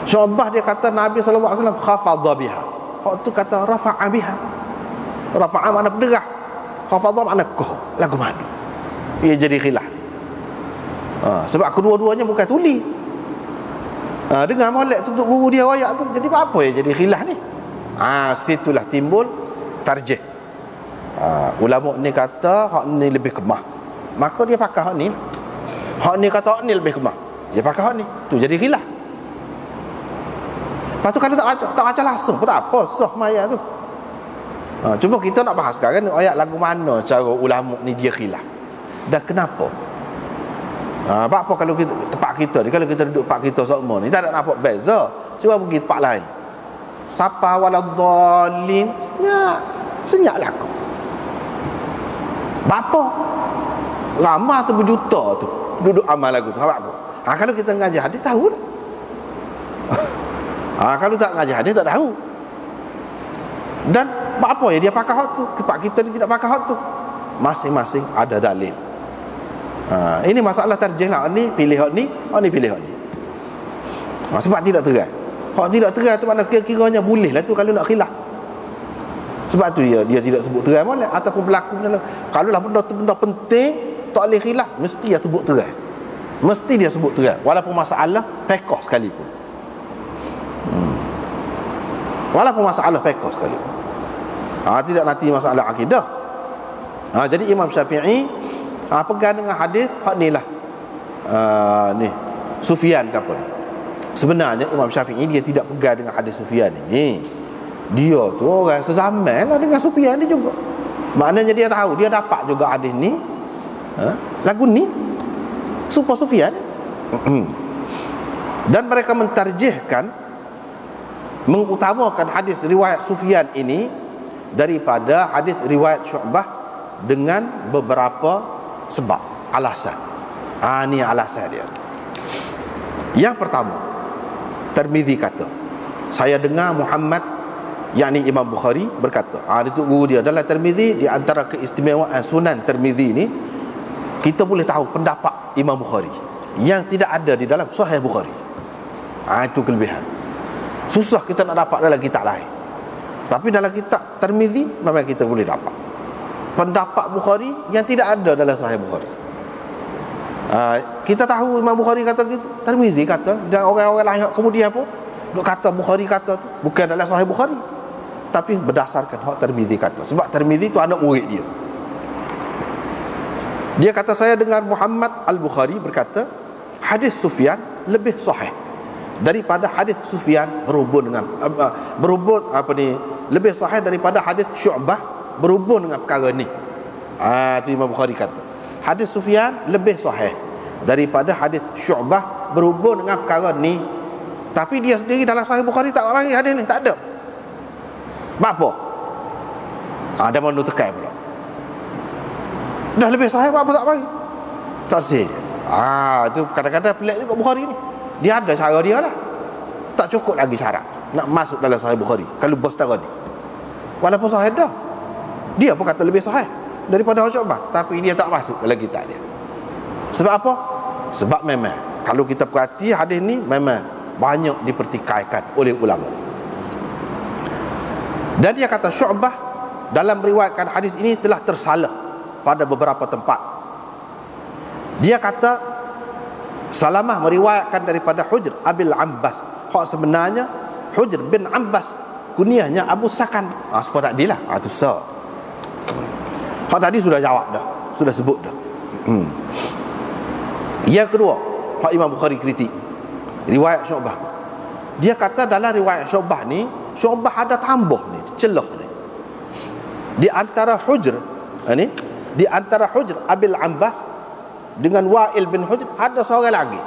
Syu'bah dia kata Nabi SAW khafadha biha. Hak tu kata rafa'a biha. Rafa'a makna berderah, khafadha makna kaha. Lagu mana? Ia jadi khilaf. Sebab kedua-duanya bukan tuli. Dengar molek tutup guru dia royak tu, jadi apa ya jadi khilaf ni? Situlah timbul tarjih. Ulama ni kata hak ni lebih kemah, maka dia pakai hak ni. Hak ni kata hak ni lebih kemah, dia pakai hak ni. Tu jadi khilaf. Lepas tu kalau tak baca langsung pun tak apa, sah maya tu. Cuma kita nak bahas sekarang ayat lagu mana cara ulama ni dia khilaf. Dan kenapa? Apa kalau kita, tempat kita ni, kalau kita duduk tempat kita semua ni tak ada nampak beza. Cuba pergi tempat lain. Sapa waladhdallin, senyap lagu. Bapa ramai tu berjuta tu duduk amal lagu tu. Apa? Kalau kita ngajar hadis tahu dah. Kalau tak ngajar hadis tak tahu. Dan apa ya dia pakai hak tu, tempat kita ni tidak pakai hak tu. Masing-masing ada dalil. Ini masalah tarjih lah. Ni pilih hak ni, ni pilih hak ni. Sebab tidak terang. Hak tidak terang tu mana kira-kiranya boleh lah tu kalau nak khilaf. Sebab tu dia tidak sebut terang mana ataupun berlaku benda. Kalau lah benda penting tak boleh khilaf, mesti dia sebut terang. Mesti dia sebut terang walaupun masalah fiqh sekalipun. Walaupun masalah fiqh sekalipun. Tidak nanti masalah akidah. Jadi Imam Syafi'i pegang dengan hadis hak ni lah. Ni Sufyan ke apa. Sebenarnya Imam Syafi'i dia tidak pegang dengan hadis Sufyan ni. Dia tu orang sezaman lah dengan Sufyan ni juga. Maknanya dia tahu, dia dapat juga hadis ni. Lagu ni supaya Sufyan. Dan mereka mentarjihkan, mengutamakan hadis riwayat Sufyan ini daripada hadis riwayat Syu'bah dengan beberapa sebab, alasan. Ni alasan dia. Yang pertama, Tirmizi kata, saya dengar Muhammad, yakni Imam Bukhari berkata, itu guru dia dalam Tirmizi. Di antara keistimewaan Sunan Tirmizi ni, kita boleh tahu pendapat Imam Bukhari yang tidak ada di dalam Sahih Bukhari. Itu kelebihan. Susah kita nak dapat dalam kitab lain, tapi dalam kitab Tirmizi memang kita boleh dapat pendapat Bukhari yang tidak ada dalam Sahih Bukhari. Kita tahu Imam Bukhari kata gitu, Tirmizi kata, dan orang-orang lain kemudian pun duk kata Bukhari kata tu bukan dalam Sahih Bukhari, tapi berdasarkan hak Tirmizi kata. Sebab Tirmizi tu anak murid dia. Dia kata saya dengar Muhammad Al-Bukhari berkata hadis Sufyan lebih sahih daripada hadis Sufyan berhubung dengan lebih sahih daripada hadis Syu'bah berhubung dengan perkara ni. Itu Imam Bukhari kata hadis Sufyan lebih sahih daripada hadis Syu'bah berhubung dengan perkara ni. Tapi dia sendiri dalam Sahih Bukhari tak bagi hadis ni, tak ada. Apa? Ada mana tekan pula. Dah lebih sahih apa tak bagi? Tak sih. Itu kadang-kadang pelik juga Bukhari ni. Dia ada cara dia lah. Tak cukup lagi syarat nak masuk dalam Sahih Bukhari kalau bos tahu ni. Walaupun sahih dah, dia pun kata lebih sahih daripada Syu'bah, tapi dia tak masuk dalam kitab dia. Sebab apa? Sebab memang kalau kita perhati hadis ni memang banyak dipertikaikan oleh ulama. Dan dia kata Syu'bah dalam meriwayatkan hadis ini telah tersalah pada beberapa tempat. Dia kata Salamah meriwayatkan daripada Hujr Abil Abbas. Hak sebenarnya Hujr bin Abbas, kunyahnya Abu Sakan. Sebab tak dilah. Itu sah. Hak tadi sudah jawab dah, sudah sebut dah. Yang kedua, hak Imam Bukhari kritik riwayat Syu'bah. Dia kata dalam riwayat Syu'bah ni, Syu'bah ada tambah ni, celah ni. Di antara Hujr Ini di antara Hujr Abil Ambas dengan Wa'il bin Hujr ada seorang lagi,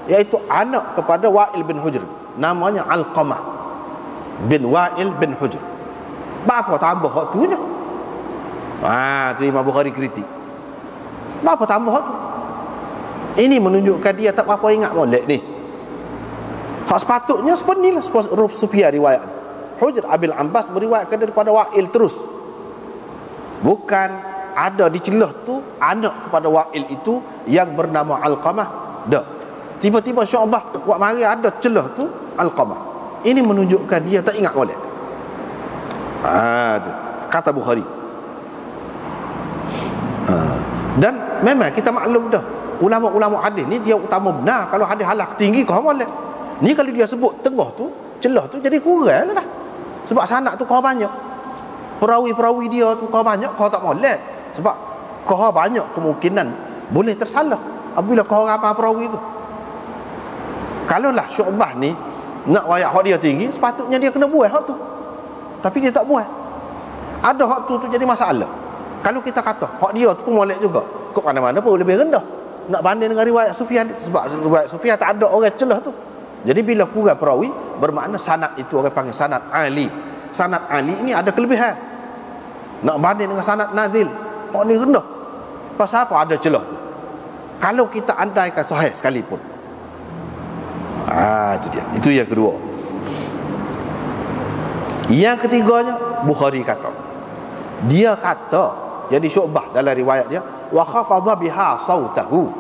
iaitu anak kepada Wa'il bin Hujr, namanya Alqamah bin Wa'il bin Hujr. Bapa tambah hak tu je. Tu Imam Bukhari kritik. Bapa tambah hak tu. Ini menunjukkan dia tak apa ingat molek ni. Hak sepatutnya sebenarnya Sufyan riwayat. Hujr Abil Ambas meriwayatkan daripada Wa'il terus. Bukan ada di celah tu anak kepada Wa'il itu yang bernama Alqamah. Dah. Tiba-tiba Syu'bah buat mari ada celah tu Alqamah. Ini menunjukkan dia tak ingat molek. Kata Bukhari. Dan memang kita maklum dah, ulama-ulama hadis ni dia utama benar kalau hadis halak tinggi kau molek. Ni kalau dia sebut tengah tu, celah tu jadi kurang dah. Sebab sanad tu kau banyak. Perawi-perawi dia tu kau banyak, kau tak molek. Sebab kau banyak kemungkinan boleh tersalah apabila kau ramai perawi tu. Kalaulah Syu'bah ni nak wayak hak dia tinggi, sepatutnya dia kena buat hak tu. Tapi dia tak buat. Ada hak tu jadi masalah. Kalau kita kata hak dia tu pun molek juga, kok mana-mana pun lebih rendah nak banding dengan riwayat Sufyan. Sebab riwayat Sufyan tak ada orang celah tu. Jadi bila kurang perawi, bermakna sanad itu orang panggil sanad ali. Sanad ali ini ada kelebihan. Nak banding dengan sanad nazil, hak ni rendah. Pasal apa? Ada celah tu. Kalau kita andaikan sahih sekalipun. Itu dia. Itu yang kedua. Yang ketiganya, Bukhari kata, dia kata, jadi Syu'bah dalam riwayat dia, wa khafadha biha sautahu.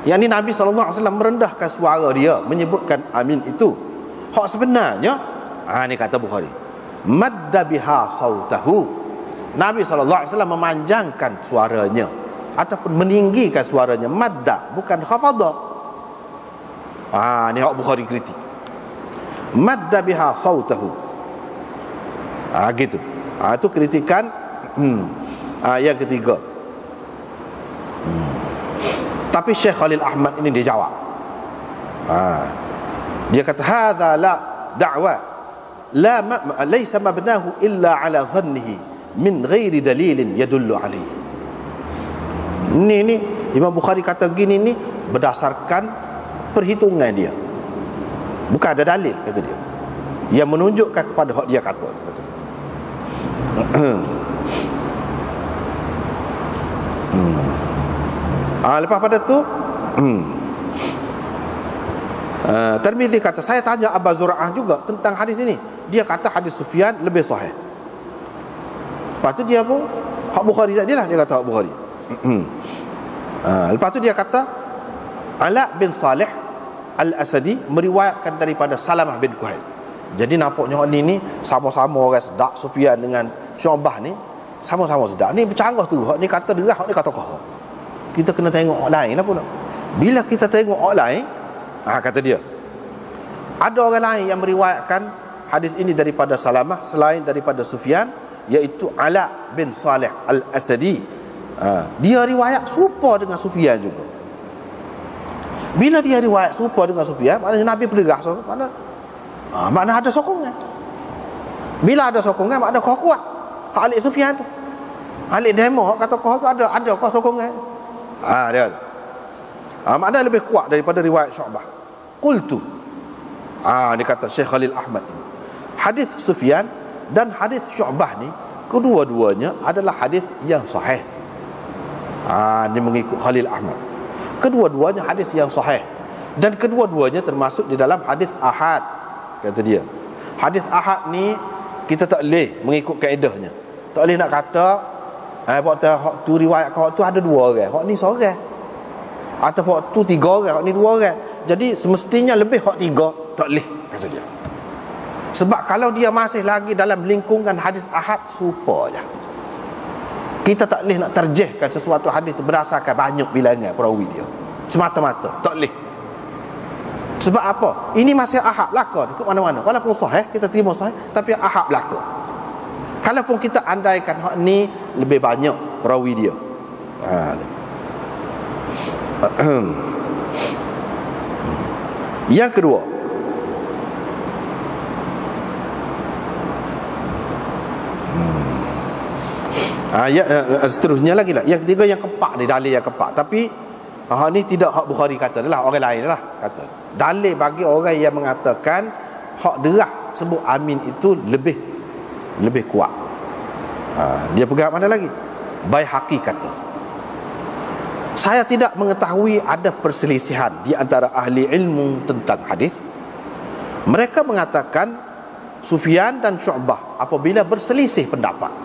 Yang ni Nabi SAW merendahkan suara dia menyebutkan amin itu. Hak sebenarnya, ni kata Bukhari, madda biha sautahu. Nabi SAW memanjangkan suaranya ataupun meninggikan suaranya. Madda, bukan khafadha. Ni hak Bukhari kritik. Madda biha sautahu. Gitu. Itu kritikan yang ketiga. Tapi Syekh Khalil Ahmad ini dia jawab. Dia kata hadza la da'wa la laysa mabnahu illa ala dhannihi min ghairi dalilin yadullu alaihi. Ini Imam Bukhari kata gini ni berdasarkan perhitungan dia. Bukan ada dalil kata dia yang menunjukkan kepada hak dia kata. Lepas pada tu Tirmizi kata, saya tanya Abu Zur'ah juga tentang hadis ini. Dia kata hadis Sufyan lebih sahih. Lepas tu dia pun hak Bukhari tadi lah, dia kata hak Bukhari. Lepas tu dia kata Ala bin Salih Al-Asadi meriwayatkan daripada Salamah bin Kuhail. Jadi nampaknya ni sama-sama orang sedap. Sufyan dengan Syu'bah ni sama-sama sedap. Ni bercanggah tu. Hak ni kata derah, hak ni kata kau. Kita kena tengok orang lain lah pula. Bila kita tengok orang lain, kata dia, ada orang lain yang meriwayatkan hadis ini daripada Salamah selain daripada Sufyan, iaitu Ala bin Salih Al-Asadi. Dia riwayat serupa dengan Sufyan juga. Bila dia riwayat serupa dengan Sufyan, maknanya Nabi berderah, makna ada sokongan. Bila ada sokongan, makna kau kuat. Hak alik Sufyan tu, alik demo hak kata kau tu ada kau sokongan. Dia makna lebih kuat daripada riwayat Syu'bah. Qultu, dia kata Syekh Khalil Ahmad ini, hadis Sufyan dan hadis Syu'bah ni kedua-duanya adalah hadis yang sahih. Ini mengikut Khalil Ahmad. Kedua-duanya hadis yang sahih dan kedua-duanya termasuk di dalam hadis ahad, kata dia. Hadis ahad ni kita tak boleh mengikut kaedahnya. Tak boleh nak kata hak tu riwayat hak tu ada dua orang, hak ni seorang. Atau hak tu tiga orang, hak ni dua orang. Jadi semestinya lebih hak tiga, tak boleh, kata dia. Sebab kalau dia masih lagi dalam lingkungan hadis ahad, serupa je. Kita tak boleh nak terjehkan sesuatu hadis tu berdasarkan banyak bilangan perawi dia semata-mata, tak boleh. Sebab apa? Ini masih ahad belaka ke mana-mana. Walaupun sahih, kita terima sahih, tapi ahad belaka. Kalaupun kita andaikan hak ni lebih banyak perawi dia. Yang kedua, Seterusnya lagi lah. Yang ketiga yang kepak ni, dalil yang kepak. Tapi ni tidak hak Bukhari kata lah, orang lain lah kata. Dalil bagi orang yang mengatakan hak derah sebut amin itu lebih kuat. Dia pegang mana lagi? Baihaqi kata, saya tidak mengetahui ada perselisihan di antara ahli ilmu tentang hadis. Mereka mengatakan Sufyan dan Syu'bah apabila berselisih pendapat,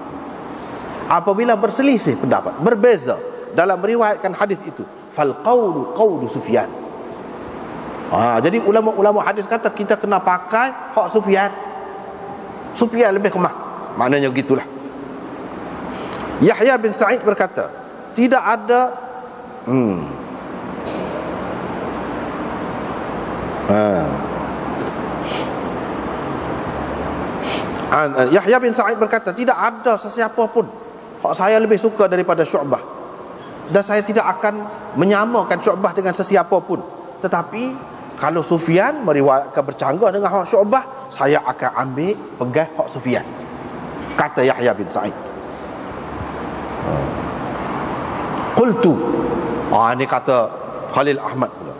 berbeza dalam meriwayatkan hadis itu, fal qawlu qawlu Sufyan. Jadi ulama-ulama hadis kata kita kena pakai hak Sufyan. Sufyan lebih kemah. Maknanya gitulah. Yahya bin Sa'id berkata, tidak ada Yahya bin Sa'id berkata, tidak ada sesiapa pun hak saya lebih suka daripada Syu'bah, dan saya tidak akan menyamakan Syu'bah dengan sesiapa pun. Tetapi kalau Sufyan meriwayatkan bercanggah dengan hak Syu'bah, saya akan ambil pegang hak Sufyan, kata Yahya bin Sa'id. Qultu, ini kata Khalil Ahmad pula.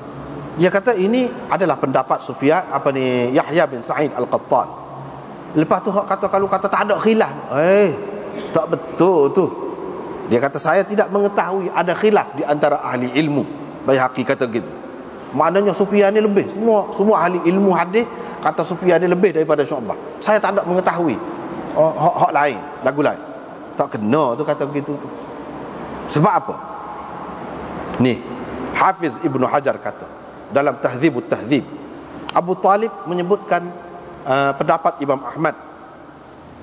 Dia kata ini adalah pendapat Sufyan, Yahya bin Sa'id Al-Qattan. Lepas tu kata, kalau kata tak ada khilaf, tak betul tu. Dia kata saya tidak mengetahui ada khilaf di antara ahli ilmu. Baihaqi kata gitu. Maknanya Sufyan ni lebih, semua ahli ilmu hadis kata Sufyan ni lebih daripada Syu'bah. Saya tak ada mengetahui hak lain, lagu lain. Tak kena tu kata begitu tu. Sebab apa? Ni Hafiz Ibnu Hajar kata dalam Tahdzibut Tahdzib, Abu Talib menyebutkan pendapat Imam Ahmad.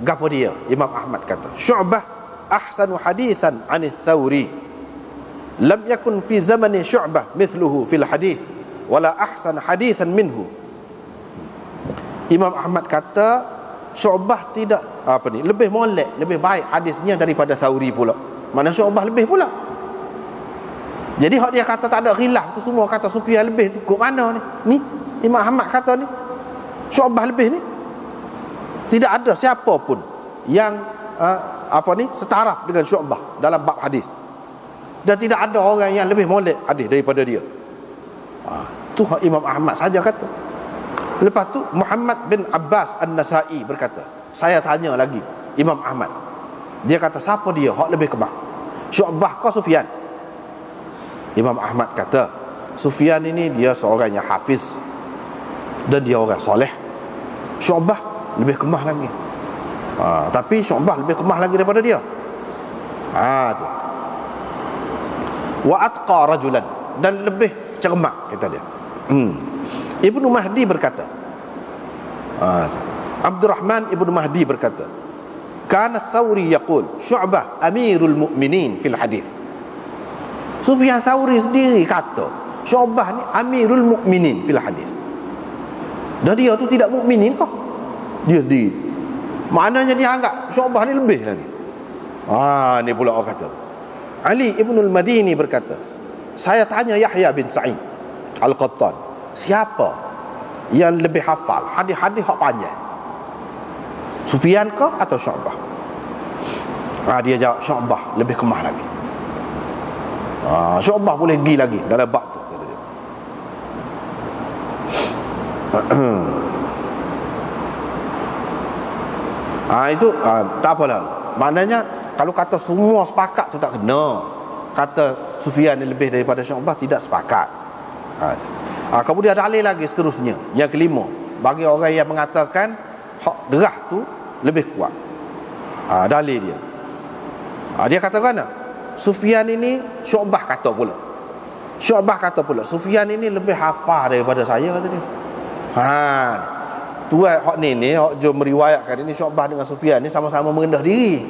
Gapo dia? Imam Ahmad kata, Syu'bah ahsanu hadithan 'anil Thawri. Lam yakun fi zamani Syu'bah mithluhu fil hadith, wala ahsan hadithan minhu. Imam Ahmad kata Syu'bah tidak lebih molek, lebih baik hadisnya daripada Thawri pula. Mana Syu'bah lebih pula. Jadi hak dia kata tak ada khilaf tu, semua kata Sufyan lebih tu, kok mana ni? Ni Imam Ahmad kata ni Syu'bah lebih ni. Tidak ada siapa pun yang setaraf dengan Syu'bah dalam bab hadis. Dan tidak ada orang yang lebih molek hadis daripada dia. Tu hak Imam Ahmad saja kata. Lepas tu Muhammad bin Abbas An-Nasa'i berkata, saya tanya lagi Imam Ahmad. Dia kata siapa dia hak lebih kebal? Syu'bah ke Sufyan? Imam Ahmad kata Sufyan ini dia seorang yang hafiz dan dia orang soleh. Syu'bah lebih kemah lagi. Tapi Syu'bah lebih kemah lagi daripada dia. Tu. Wa atqa rajulan, dan lebih cermat kata dia. Ibnu Mahdi berkata, Abdurrahman Ibnu Mahdi berkata, kana Thawri yaqul Syu'bah amirul mu'minin fil hadis. Sufyan Thawri sendiri kata Syu'bah ni amirul mu'minin fil hadis. Dan dia tu tidak mukminin kok. Dia sendiri. Maknanya dia anggap Syu'bah ni lebih lagi. Ni pula orang kata. Ali Ibnul Madini berkata, saya tanya Yahya bin Sa'id Al-Qattan, siapa yang lebih hafal hadis-hadis hak panjang, Sufyan ke atau Syu'bah? Dia jawab Syu'bah lebih kemah lagi. Syu'bah boleh pergi lagi dalam bab tu, kata dia. Itu tak apalah. Maknanya kalau kata semua sepakat tu tak kena. Kata Sufyan ni lebih daripada Syu'bah, tidak sepakat. Kemudian ada alih lagi seterusnya. Yang kelima, bagi orang yang mengatakan hak derah tu lebih kuat. Dalil dia. Dia kata mana? Sufyan ini, Syu'bah kata pula Sufyan ini lebih hafal daripada saya, kata dia. Tuan hak ni hak jom meriwayatkan ini Syu'bah dengan Sufyan ni sama-sama merendah diri.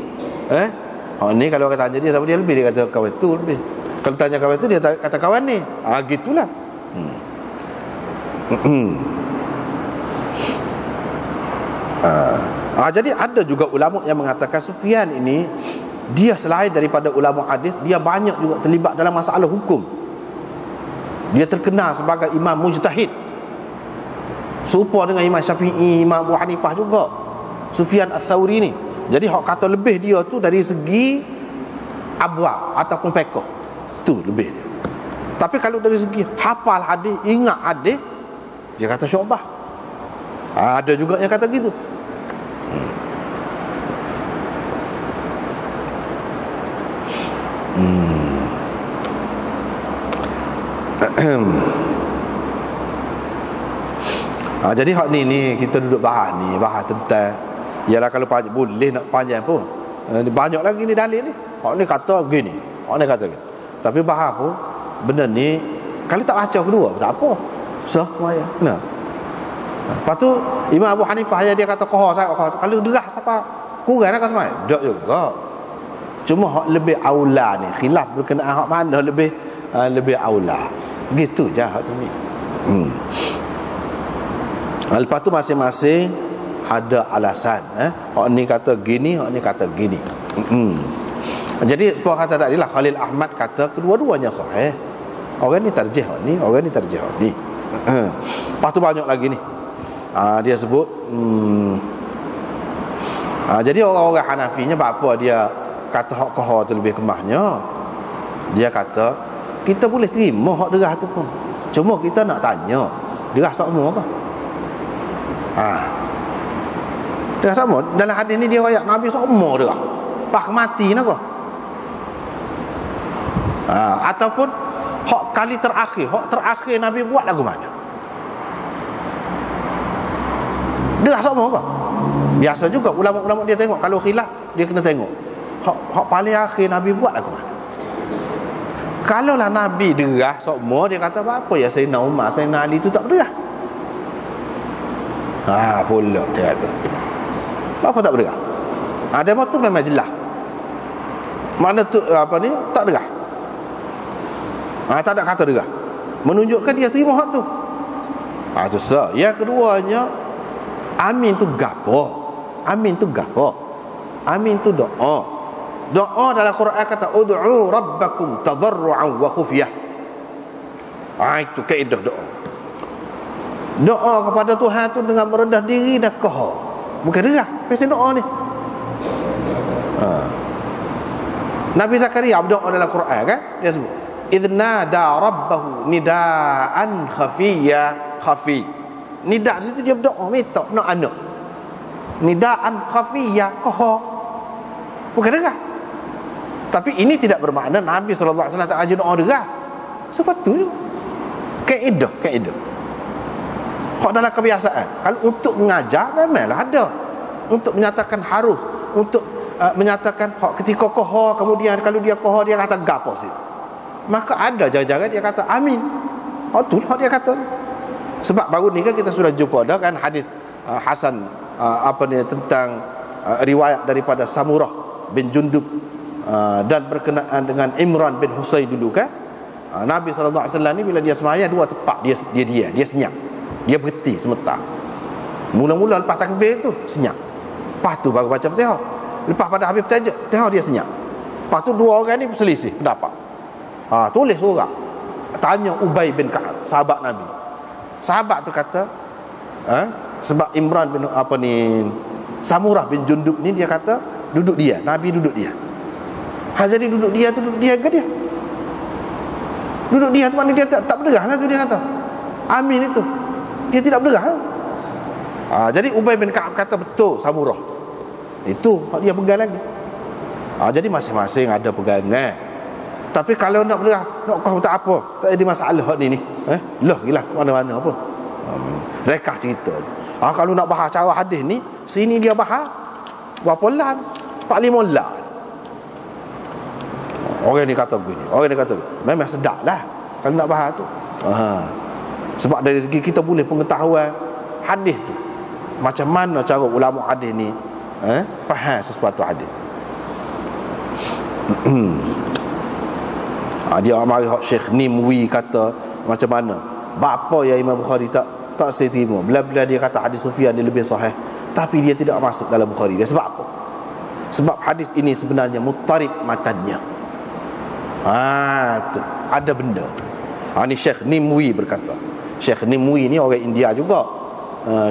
Hak ni kalau orang tanya dia siapa dia lebih, dia kata kawan tu lebih. Kalau tanya kawan tu dia kata kawan ni. Gitulah. Jadi ada juga ulama yang mengatakan Sufyan ini, dia selain daripada ulama hadis, dia banyak juga terlibat dalam masalah hukum. Dia terkenal sebagai imam mujtahid, serupa dengan Imam Syafi'i, Imam Abu Hanifah juga, Sufyan Ats-Tsauri ni. Jadi hak kata lebih dia tu dari segi abwab ataupun fiqh. Tu lebih dia. Tapi kalau dari segi hafal hadis, ingat hadis, dia kata Syu'bah. Ada juga yang kata gitu. Jadi hak ni kita duduk bahas tentang, ialah kalau panjang, boleh nak panjang pun, banyak lagi ni dalil ni. Hak ni kata gini, hak ni kata gini. Tapi bahas pun benda ni kalau tak baca kedua tak apa, sah maya. Nah, lepas tu Imam Abu Hanifah dia kata qahar saya, kalau derah siapa kurang nak semai tak juga. Cuma hak lebih aula ni, khilaf berkenaan hak mana lebih aula. Gitu je hak ni. Lepas tu masing-masing ada alasan. Hak ni kata gini, hak ni kata gini. Jadi sebuah kata tadi lah, Khalil Ahmad kata kedua-duanya sahih. Orang ni tarjih hak ni, orang ni tarjih hak ni. Lepas tu banyak lagi ni. Dia sebut jadi orang-orang Hanafinya apa dia kata hak qahar tu lebih kemahnya. Dia kata kita boleh terima hak derah tu pun, cuma kita nak tanya derah sama apa? Derah sama dalam hadis ni dia ayat Nabi sama derah pas mati nak apa? Ataupun hak kali terakhir Nabi buat lagu mana? Derah sama apa? Biasa juga ulama-ulama dia tengok, kalau khilaf dia kena tengok hak paling akhir Nabi buat lagu mana. Kalau lah Nabi derah semua, dia kata apa ya Sayyidina Umar, Sayyidina Ali tu tak derah. Pula dia kata apa tak derah. Dia tu memang jelas mana tu ni tak derah. Tak ada kata derah, menunjukkan dia terima hak tu. Tu sah. Yang keduanya, amin tu gapo? Amin tu gapo? Amin tu doa. Doa dalam Quran kata ud'u rabbakum tadarruan wa khufyah. Itu kaedah doa. Doa kepada Tuhan tu dengan merendah diri dan qahar. Bukan derah, pasal doa ni. Nabi Zakaria berdoa dalam Quran kan? Dia sebut idnada rabbahu nidaan khafi. Nida situ dia berdoa minta nak anak. Nidaan khafiyah, qahar. Bukan derah. Tapi ini tidak bermakna Nabi SAW tak ajar doa derah. Sepatutnya kaedah. Hak dalam kebiasaan. Kalau untuk mengajar memanglah ada. Untuk menyatakan harus, untuk menyatakan hak ketika qahar, kemudian kalau dia qahar dia kata gapo sih. Maka ada jangan-jangan dia kata amin. Tu hak dia kata. Sebab baru ni kan kita sudah jumpa dah kan hadis Hasan tentang riwayat daripada Samurah bin Jundub dan berkenaan dengan Imran bin Husain dulu kan. Nabi SAW ni bila dia semaya dua tepat dia senyap. Dia berhenti sebentar. Mula-mula lepas takbir tu senyap. Lepas tu baru baca Fatihah. Lepas pada habis Fatihah dia senyap. Lepas tu dua orang ni berselisih pendapat. Tulis surat. Tanya Ubay bin Ka'ab, sahabat Nabi. Sahabat tu kata sebab Imran bin Samurah bin Jundub ni dia kata duduk dia, Nabi duduk dia. Jadi duduk dia ke dia? Duduk dia tu mana dia tak berderah lah tu dia kata. Amin itu. Dia tidak berderah lah. Jadi Ubay bin Ka'ab kata betul Samurah. Itu dia pegang lagi. Jadi masing-masing ada pegangan. Tapi kalau nak berderah, nak kau tak apa, tak jadi masalah hak ni. Lah gila mana-mana apa. Rekah cerita. Kalau nak bahas cara hadis ni, sini dia bahas berapa lan? 45 lan. Orang ni kata begini, orang ni kata begini. Memang sedap lah kalau nak bahas tu. Sebab dari segi kita boleh pengetahuan hadis tu, macam mana cara ulama hadis ni faham sesuatu hadis. Dia mari Syekh Nimwi kata macam mana bapa yang Imam Bukhari tak saya terima. Bila-bila dia kata hadis Sufyan dia lebih sahih, tapi dia tidak masuk dalam Bukhari. Dia sebab apa? Sebab hadis ini sebenarnya muttarib matannya. Tu ada benda. Ni Syekh Nimwi berkata. Syekh Nimwi ni orang India juga.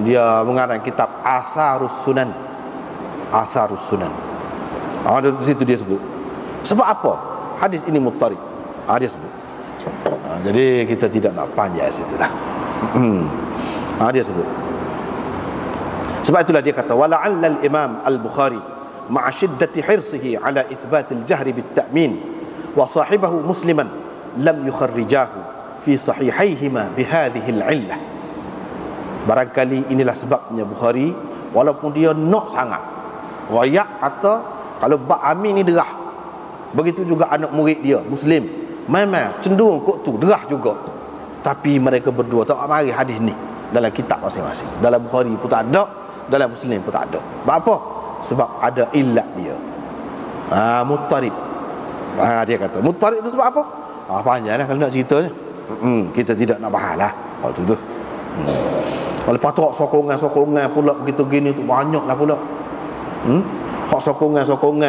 Dia mengarang kitab Atharus Sunan. Di situ dia sebut Sebab apa hadis ini muttarib? Dia sebut. Jadi kita tidak nak panjang situ dah. Dia sebut. Sebab itulah dia kata wala'alla al-imam al-Bukhari ma'a shiddati hirsihi ala ithbat al-jahri bit-ta'min wa sahibahu musliman lam yukharrijahu fi sahihaihima bihadhihi al-illah. Barangkali inilah sebabnya Bukhari walaupun dia nak sangat royak kata kalau bab amin ni derah. Begitu juga anak murid dia Muslim memang cenderung kok tu derah juga. Tapi mereka berdua tak mari hadis ni dalam kitab masing-masing. Dalam Bukhari pun tak ada, dalam Muslim pun tak ada. Sebab apa? Sebab ada illat dia. Muttarib. Dia kata muttarib tu sebab apa? Panjanglah kalau nak ceritanya. Kita tidak nak bahas lah. Tu. Lepas tu sokongan pula begitu gini tu banyaklah pula. Hak sokongan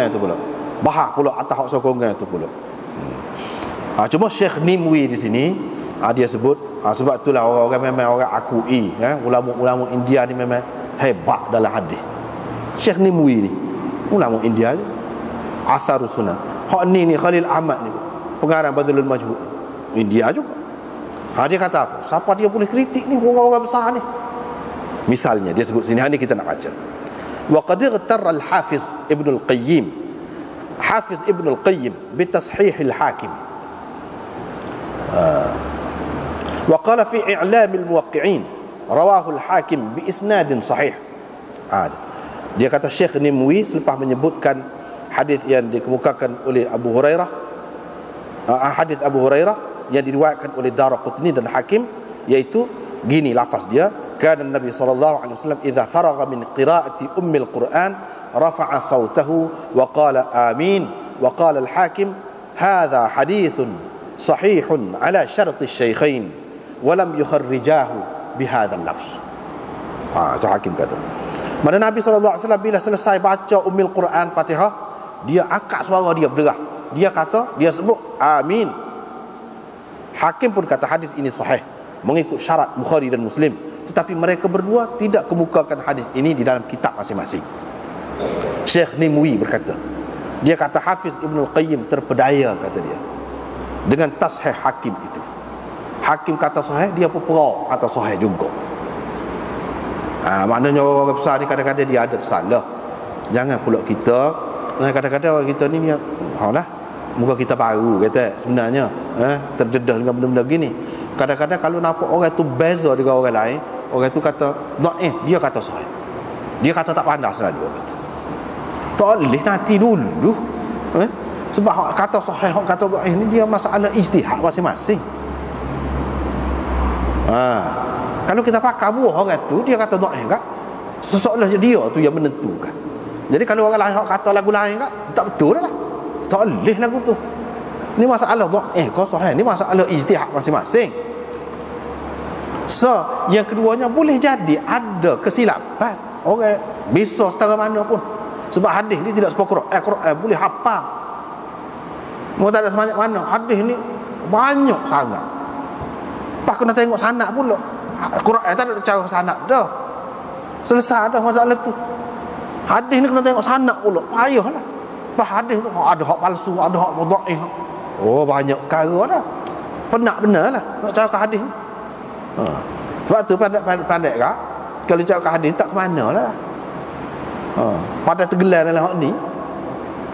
tu pula. Bahas pula atas hak sokongan tu pula. Cuma Syekh Nimwi di sini dia sebut sebab itulah orang-orang memang orang akui ulama-ulama India ni memang hebat dalam hadis. Syekh Nimwi ni ulama India je. Atharus Sunnah. Hak ni Khalil Ahmad ni pengarang Badlul Majhud India juga. Dia kata apa? Siapa dia boleh kritik ni orang-orang besar ni? Misalnya dia sebut sini, ni kita nak baca. Wa qad igtarra al-Hafiz Ibn al-Qayyim Hafiz Ibn al-Qayyim bitashih al-Hakim. Wa qala fi i'lam al-muwaqqi'in rawahu al-Hakim bi isnadin sahih. Dia kata Syekh Nimwi selepas menyebutkan hadis yang dikemukakan oleh Abu Hurairah, hadis Abu Hurairah yang diriwayatkan oleh Daraqutni dan Hakim, iaitu gini lafaz dia, kana Nabi sallallahu alaihi wasallam idza faragha min qira'ati ummil Quran rafa'a sautahu wa qala amin wa qala al-Hakim hadha hadithun sahihun ala syart asy-syaikhain wa lam yukharrijahu bihadha al-lafz. Hakim kata mana Nabi sallallahu alaihi wasallam bila selesai baca ummil Quran Fatihah, dia angkat suara dia berderah, dia kata, dia sebut amin. Hakim pun kata hadis ini sahih mengikut syarat Bukhari dan Muslim, tetapi mereka berdua tidak kemukakan hadis ini di dalam kitab masing-masing. Syekh Nimwi berkata, dia kata Hafiz Ibn al-Qayyim terpedaya, kata dia, dengan tashih Hakim itu. Hakim kata sahih, dia pun perau kata sahih juga. Maknanya orang besar ni kadang-kadang dia ada salah. Jangan pula kita, kadang-kadang orang kita ni lah, muka kita baru kata sebenarnya terdedah dengan benda-benda gini. Kadang-kadang kalau nampak orang tu beza dengan orang lain, orang tu kata dia kata sahih, dia kata tak pandai selalu, orang kata tak boleh nanti dulu. Sebab kata sahih, kata dhaif ni dia masalah ijtihad masing-masing. Kalau kita pakai buah orang tu, dia kata dhaif kan, sesoalah dia tu yang menentukan. Jadi kalau orang lain kata lagu lain kan, tak betul lah, tak boleh lagu tu. Ni masalah dhaif kau sahih, ni masalah ijtihad masing-masing. So, yang keduanya boleh jadi ada kesilapan. Orang bisa setara mana pun. Sebab hadis ni tidak seperti Quran boleh hafal. Mau tak ada sebanyak mana. Hadis ni banyak sangat. Lepas kena tengok sanad pula. Quran tak ada cara sanad dah. Selesai dah masalah tu. Hadis ni kena tengok sanad pula. Payahlah. Lepas hadis tu ada hak palsu, ada hak dhaif. Banyak perkara dah. Penat benar lah nak cakap hadis ni. Sebab tu pandai kak, kalau cakap hadis tak ke mana lah. Pada tergelan dalam hak ni.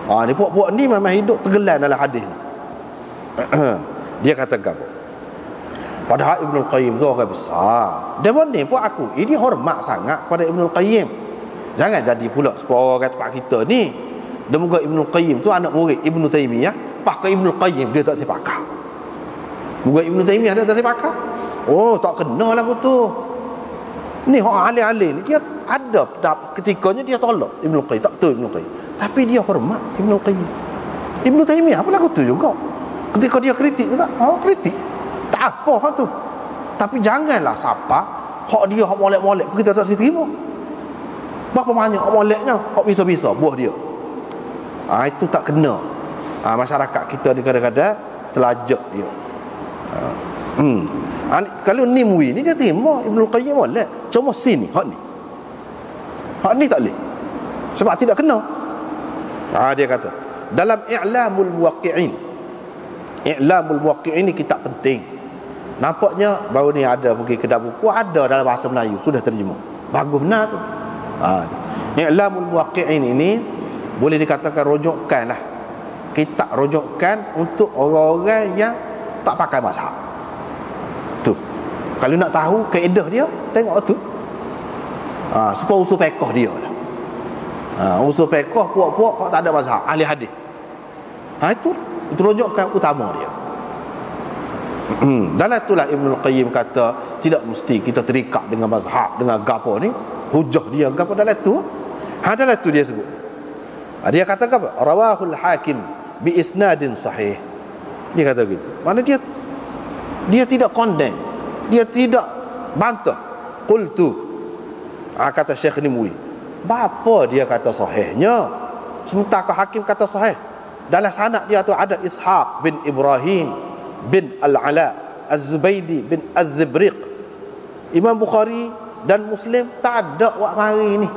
Ni puak-puak ni memang hidup tergelan dalam hadis ni. Dia kata apa? Padahal Ibn al-Qayyim tu orang besar. Dia pun ni pun aku ini hormat sangat pada Ibn al-Qayyim. Jangan jadi pula sepuluh orang tempat kita ni. Dan moga Ibn al-Qayyim tu anak murid Ibn Taymiyah, pakai Ibn al-Qayyim dia tak sepakar. Moga Ibn Taymiyah dia tak sepakar. Tak kena lagu tu. Ni orang alim-alim ni dia ada ketikanya dia tolak Ibn al-Qayyim, tak betul Ibn al-Qayyim, tapi dia hormat Ibn al-Qayyim. Ibn Taymiyah apa lagu tu juga. Ketika dia kritik juga, kritik tak apa hak tu. Tapi janganlah siapa hak dia hak molek-molek kita tak terima. Berapa banyak hak moleknya, hak bisa-bisa buah dia. Itu tak kena. Masyarakat kita ni kadang-kadang telajak dia. Kalau Nimwi ni dia terima Ibn al-Qayyim boleh, cuma sini hak ni tak boleh sebab tidak kena. Dia kata dalam I'lamul Muwaqqi'in. I'lamul Muwaqqi'in ni kitab penting. Nampaknya baru ni ada pergi kedai buku, ada dalam bahasa Melayu, sudah terjemah. Bagus benar tu. I'lamul Muwaqqi'in ini boleh dikatakan rujukan lah. Kitab rujukan untuk orang-orang yang tak pakai mazhab. Tu. Kalau nak tahu kaedah dia, tengok tu. Supaya usul fiqh dia lah. Usul fiqh puak-puak tak ada mazhab, ahli hadis. Itu rujukan utama dia. Dalam itulah Ibnul Qayyim kata tidak mesti kita terikat dengan mazhab, dengan gapo ni, hujah dia gapo dalam tu. Dalam tu dia sebut. Dia kata apa? Rawahul Hakim bi isnadin sahih. Dia kata gitu. Mana dia tidak condemn, dia tidak bantah. Qultu, kata Syekh Nimwi, bapa dia kata sahihnya, sementara Hakim kata sahih. Dalam sanad dia tu ada Ishaq bin Ibrahim bin Al-Ala Az-Zubaydi bin Az-Zibriq. Imam Bukhari dan Muslim tak ada wak mari ni,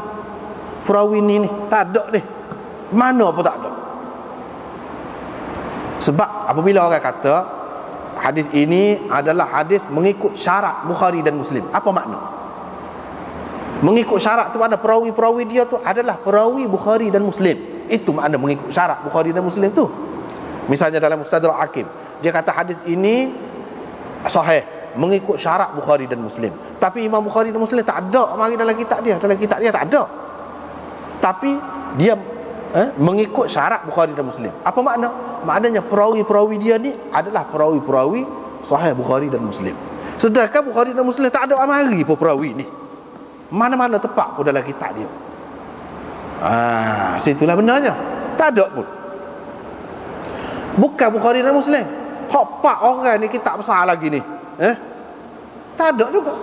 perawi ni tak ada ni, mana pun tak ada. Sebab apabila orang kata hadis ini adalah hadis mengikut syarat Bukhari dan Muslim, apa makna? Mengikut syarat tu mana? Perawi-perawi dia tu adalah perawi Bukhari dan Muslim. Itu makna mengikut syarat Bukhari dan Muslim tu. Misalnya dalam Mustadrak Hakim, dia kata hadis ini sahih mengikut syarat Bukhari dan Muslim. Tapi Imam Bukhari dan Muslim tak ada mari dalam kitab dia. Dalam kitab dia tak ada. Tapi dia mengikut syarat Bukhari dan Muslim. Apa makna? Maknanya perawi-perawi dia ni adalah perawi-perawi sahih Bukhari dan Muslim. Sedangkan Bukhari dan Muslim tak ada amari pun perawi ni. Mana-mana tepat pun dalam kitab dia. Situlah benarnya. Tak ada pun. Bukan Bukhari dan Muslim. Hak pak orang ni kitab besar lagi ni. Tak ada juga.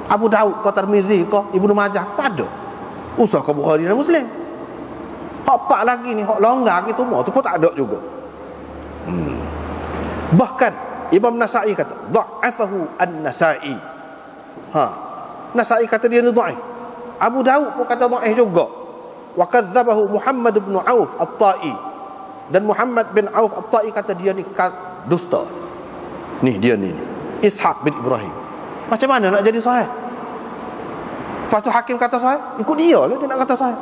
Abu Daud ke Tirmizi ke Ibnu Majah tak ada. Usah ke Bukhari dan Muslim. Hak pak lagi ni, hak longgar gitu semua tu pun tak ada juga. Bahkan Imam Nasa'i kata dha'afahu an-Nasa'i. Nasa'i kata dia ni dhaif. Abu Daud pun kata dhaif juga. Wa kadzdzabahu Muhammad bin Auf At-Ta'i. Dan Muhammad bin Auf At-Ta'i kata dia ni dusta. Ni dia ni Ishaq bin Ibrahim. Macam mana nak jadi sahih? Lepas tu Hakim kata sahih, ikut dia lah dia nak kata sahih.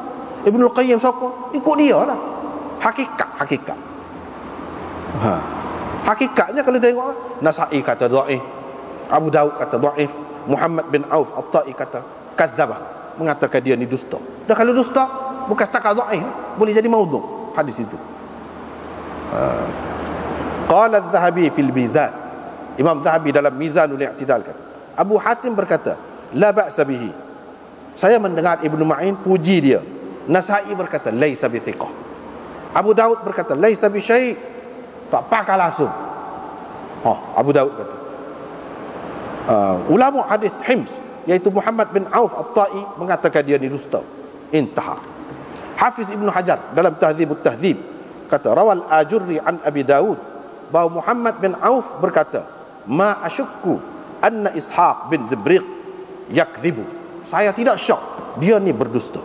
Ibnul Qayyim sokong, ikut dia lah. Hakikat. Hakikatnya kalau tengok, Nasa'i kata dhaif, Abu Daud kata dhaif, Muhammad bin Auf At-Ta'i kata kadzdzabah, mengatakan dia ni dusta. Dah kalau dusta bukan setakat dhaif, boleh jadi maudhu' hadis itu. Qala Az-Zahabi fil Mizan. Imam Zahabi dalam Mizanul I'tidal kata, Abu Hatim berkata la ba'sa bihi. Saya mendengar Ibnu Ma'in puji dia. Nasa'i berkata laisa bi thiqah. Abu Daud berkata laisa bi syai', tak pakar langsung. Abu Daud kata. Ulama hadis Hims iaitu Muhammad bin Auf At-Ta'i mengatakan dia ni dusta. Intaha. Hafiz Ibnu Hajar dalam Tahdzibut Tahdzib kata rawal Ajurri an Abi Daud bahawa Muhammad bin Auf berkata ma asyukku anna Ishaq bin Zibriq yakdzibu. Saya tidak syak dia ni berdusta.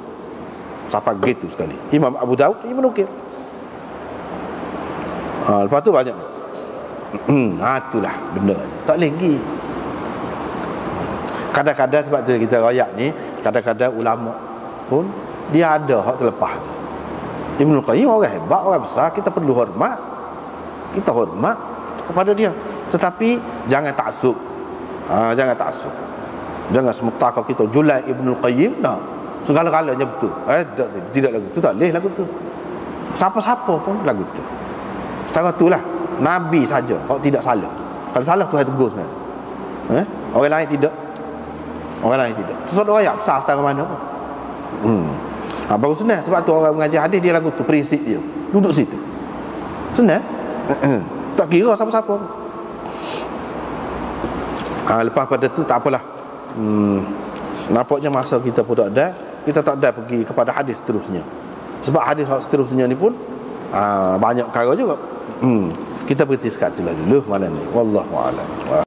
Sampai gitu sekali Imam Abu Daud ini menukil. Lepas tu banyak itulah benda tak lagi. Kadang-kadang sebab tu kita rakyat ni, kadang-kadang ulama pun dia ada hak terlepas tu. Ibnul Qayyim orang hebat, orang besar, kita perlu hormat. Kita hormat kepada dia. Tetapi jangan taksub. Jangan taksub. Jangan sementara kita julai Ibnul Qayyim dah segala-galanya betul. Tidak lagu tu, tak boleh lagu tu. Siapa-siapa pun lagu tu. Setara itulah Nabi saja kalau tidak salah. Kalau salah Tuhan tegur sebenarnya. Orang lain tidak. Orang lain tidak. Sesuatu ayat besar setara mana pun. Baru senang. Sebab tu orang mengajar hadis dia lagu tu, prinsip dia duduk situ. Senang. Tak kira siapa-siapa pun. Lepas pada tu tak apalah. Nampaknya masa kita pun tak ada. Kita tak ada pergi kepada hadis seterusnya. Sebab hadis seterusnya ni pun banyak perkara juga. Kita berhenti sekat tu lah dulu malam ni. Wallahu a'lam.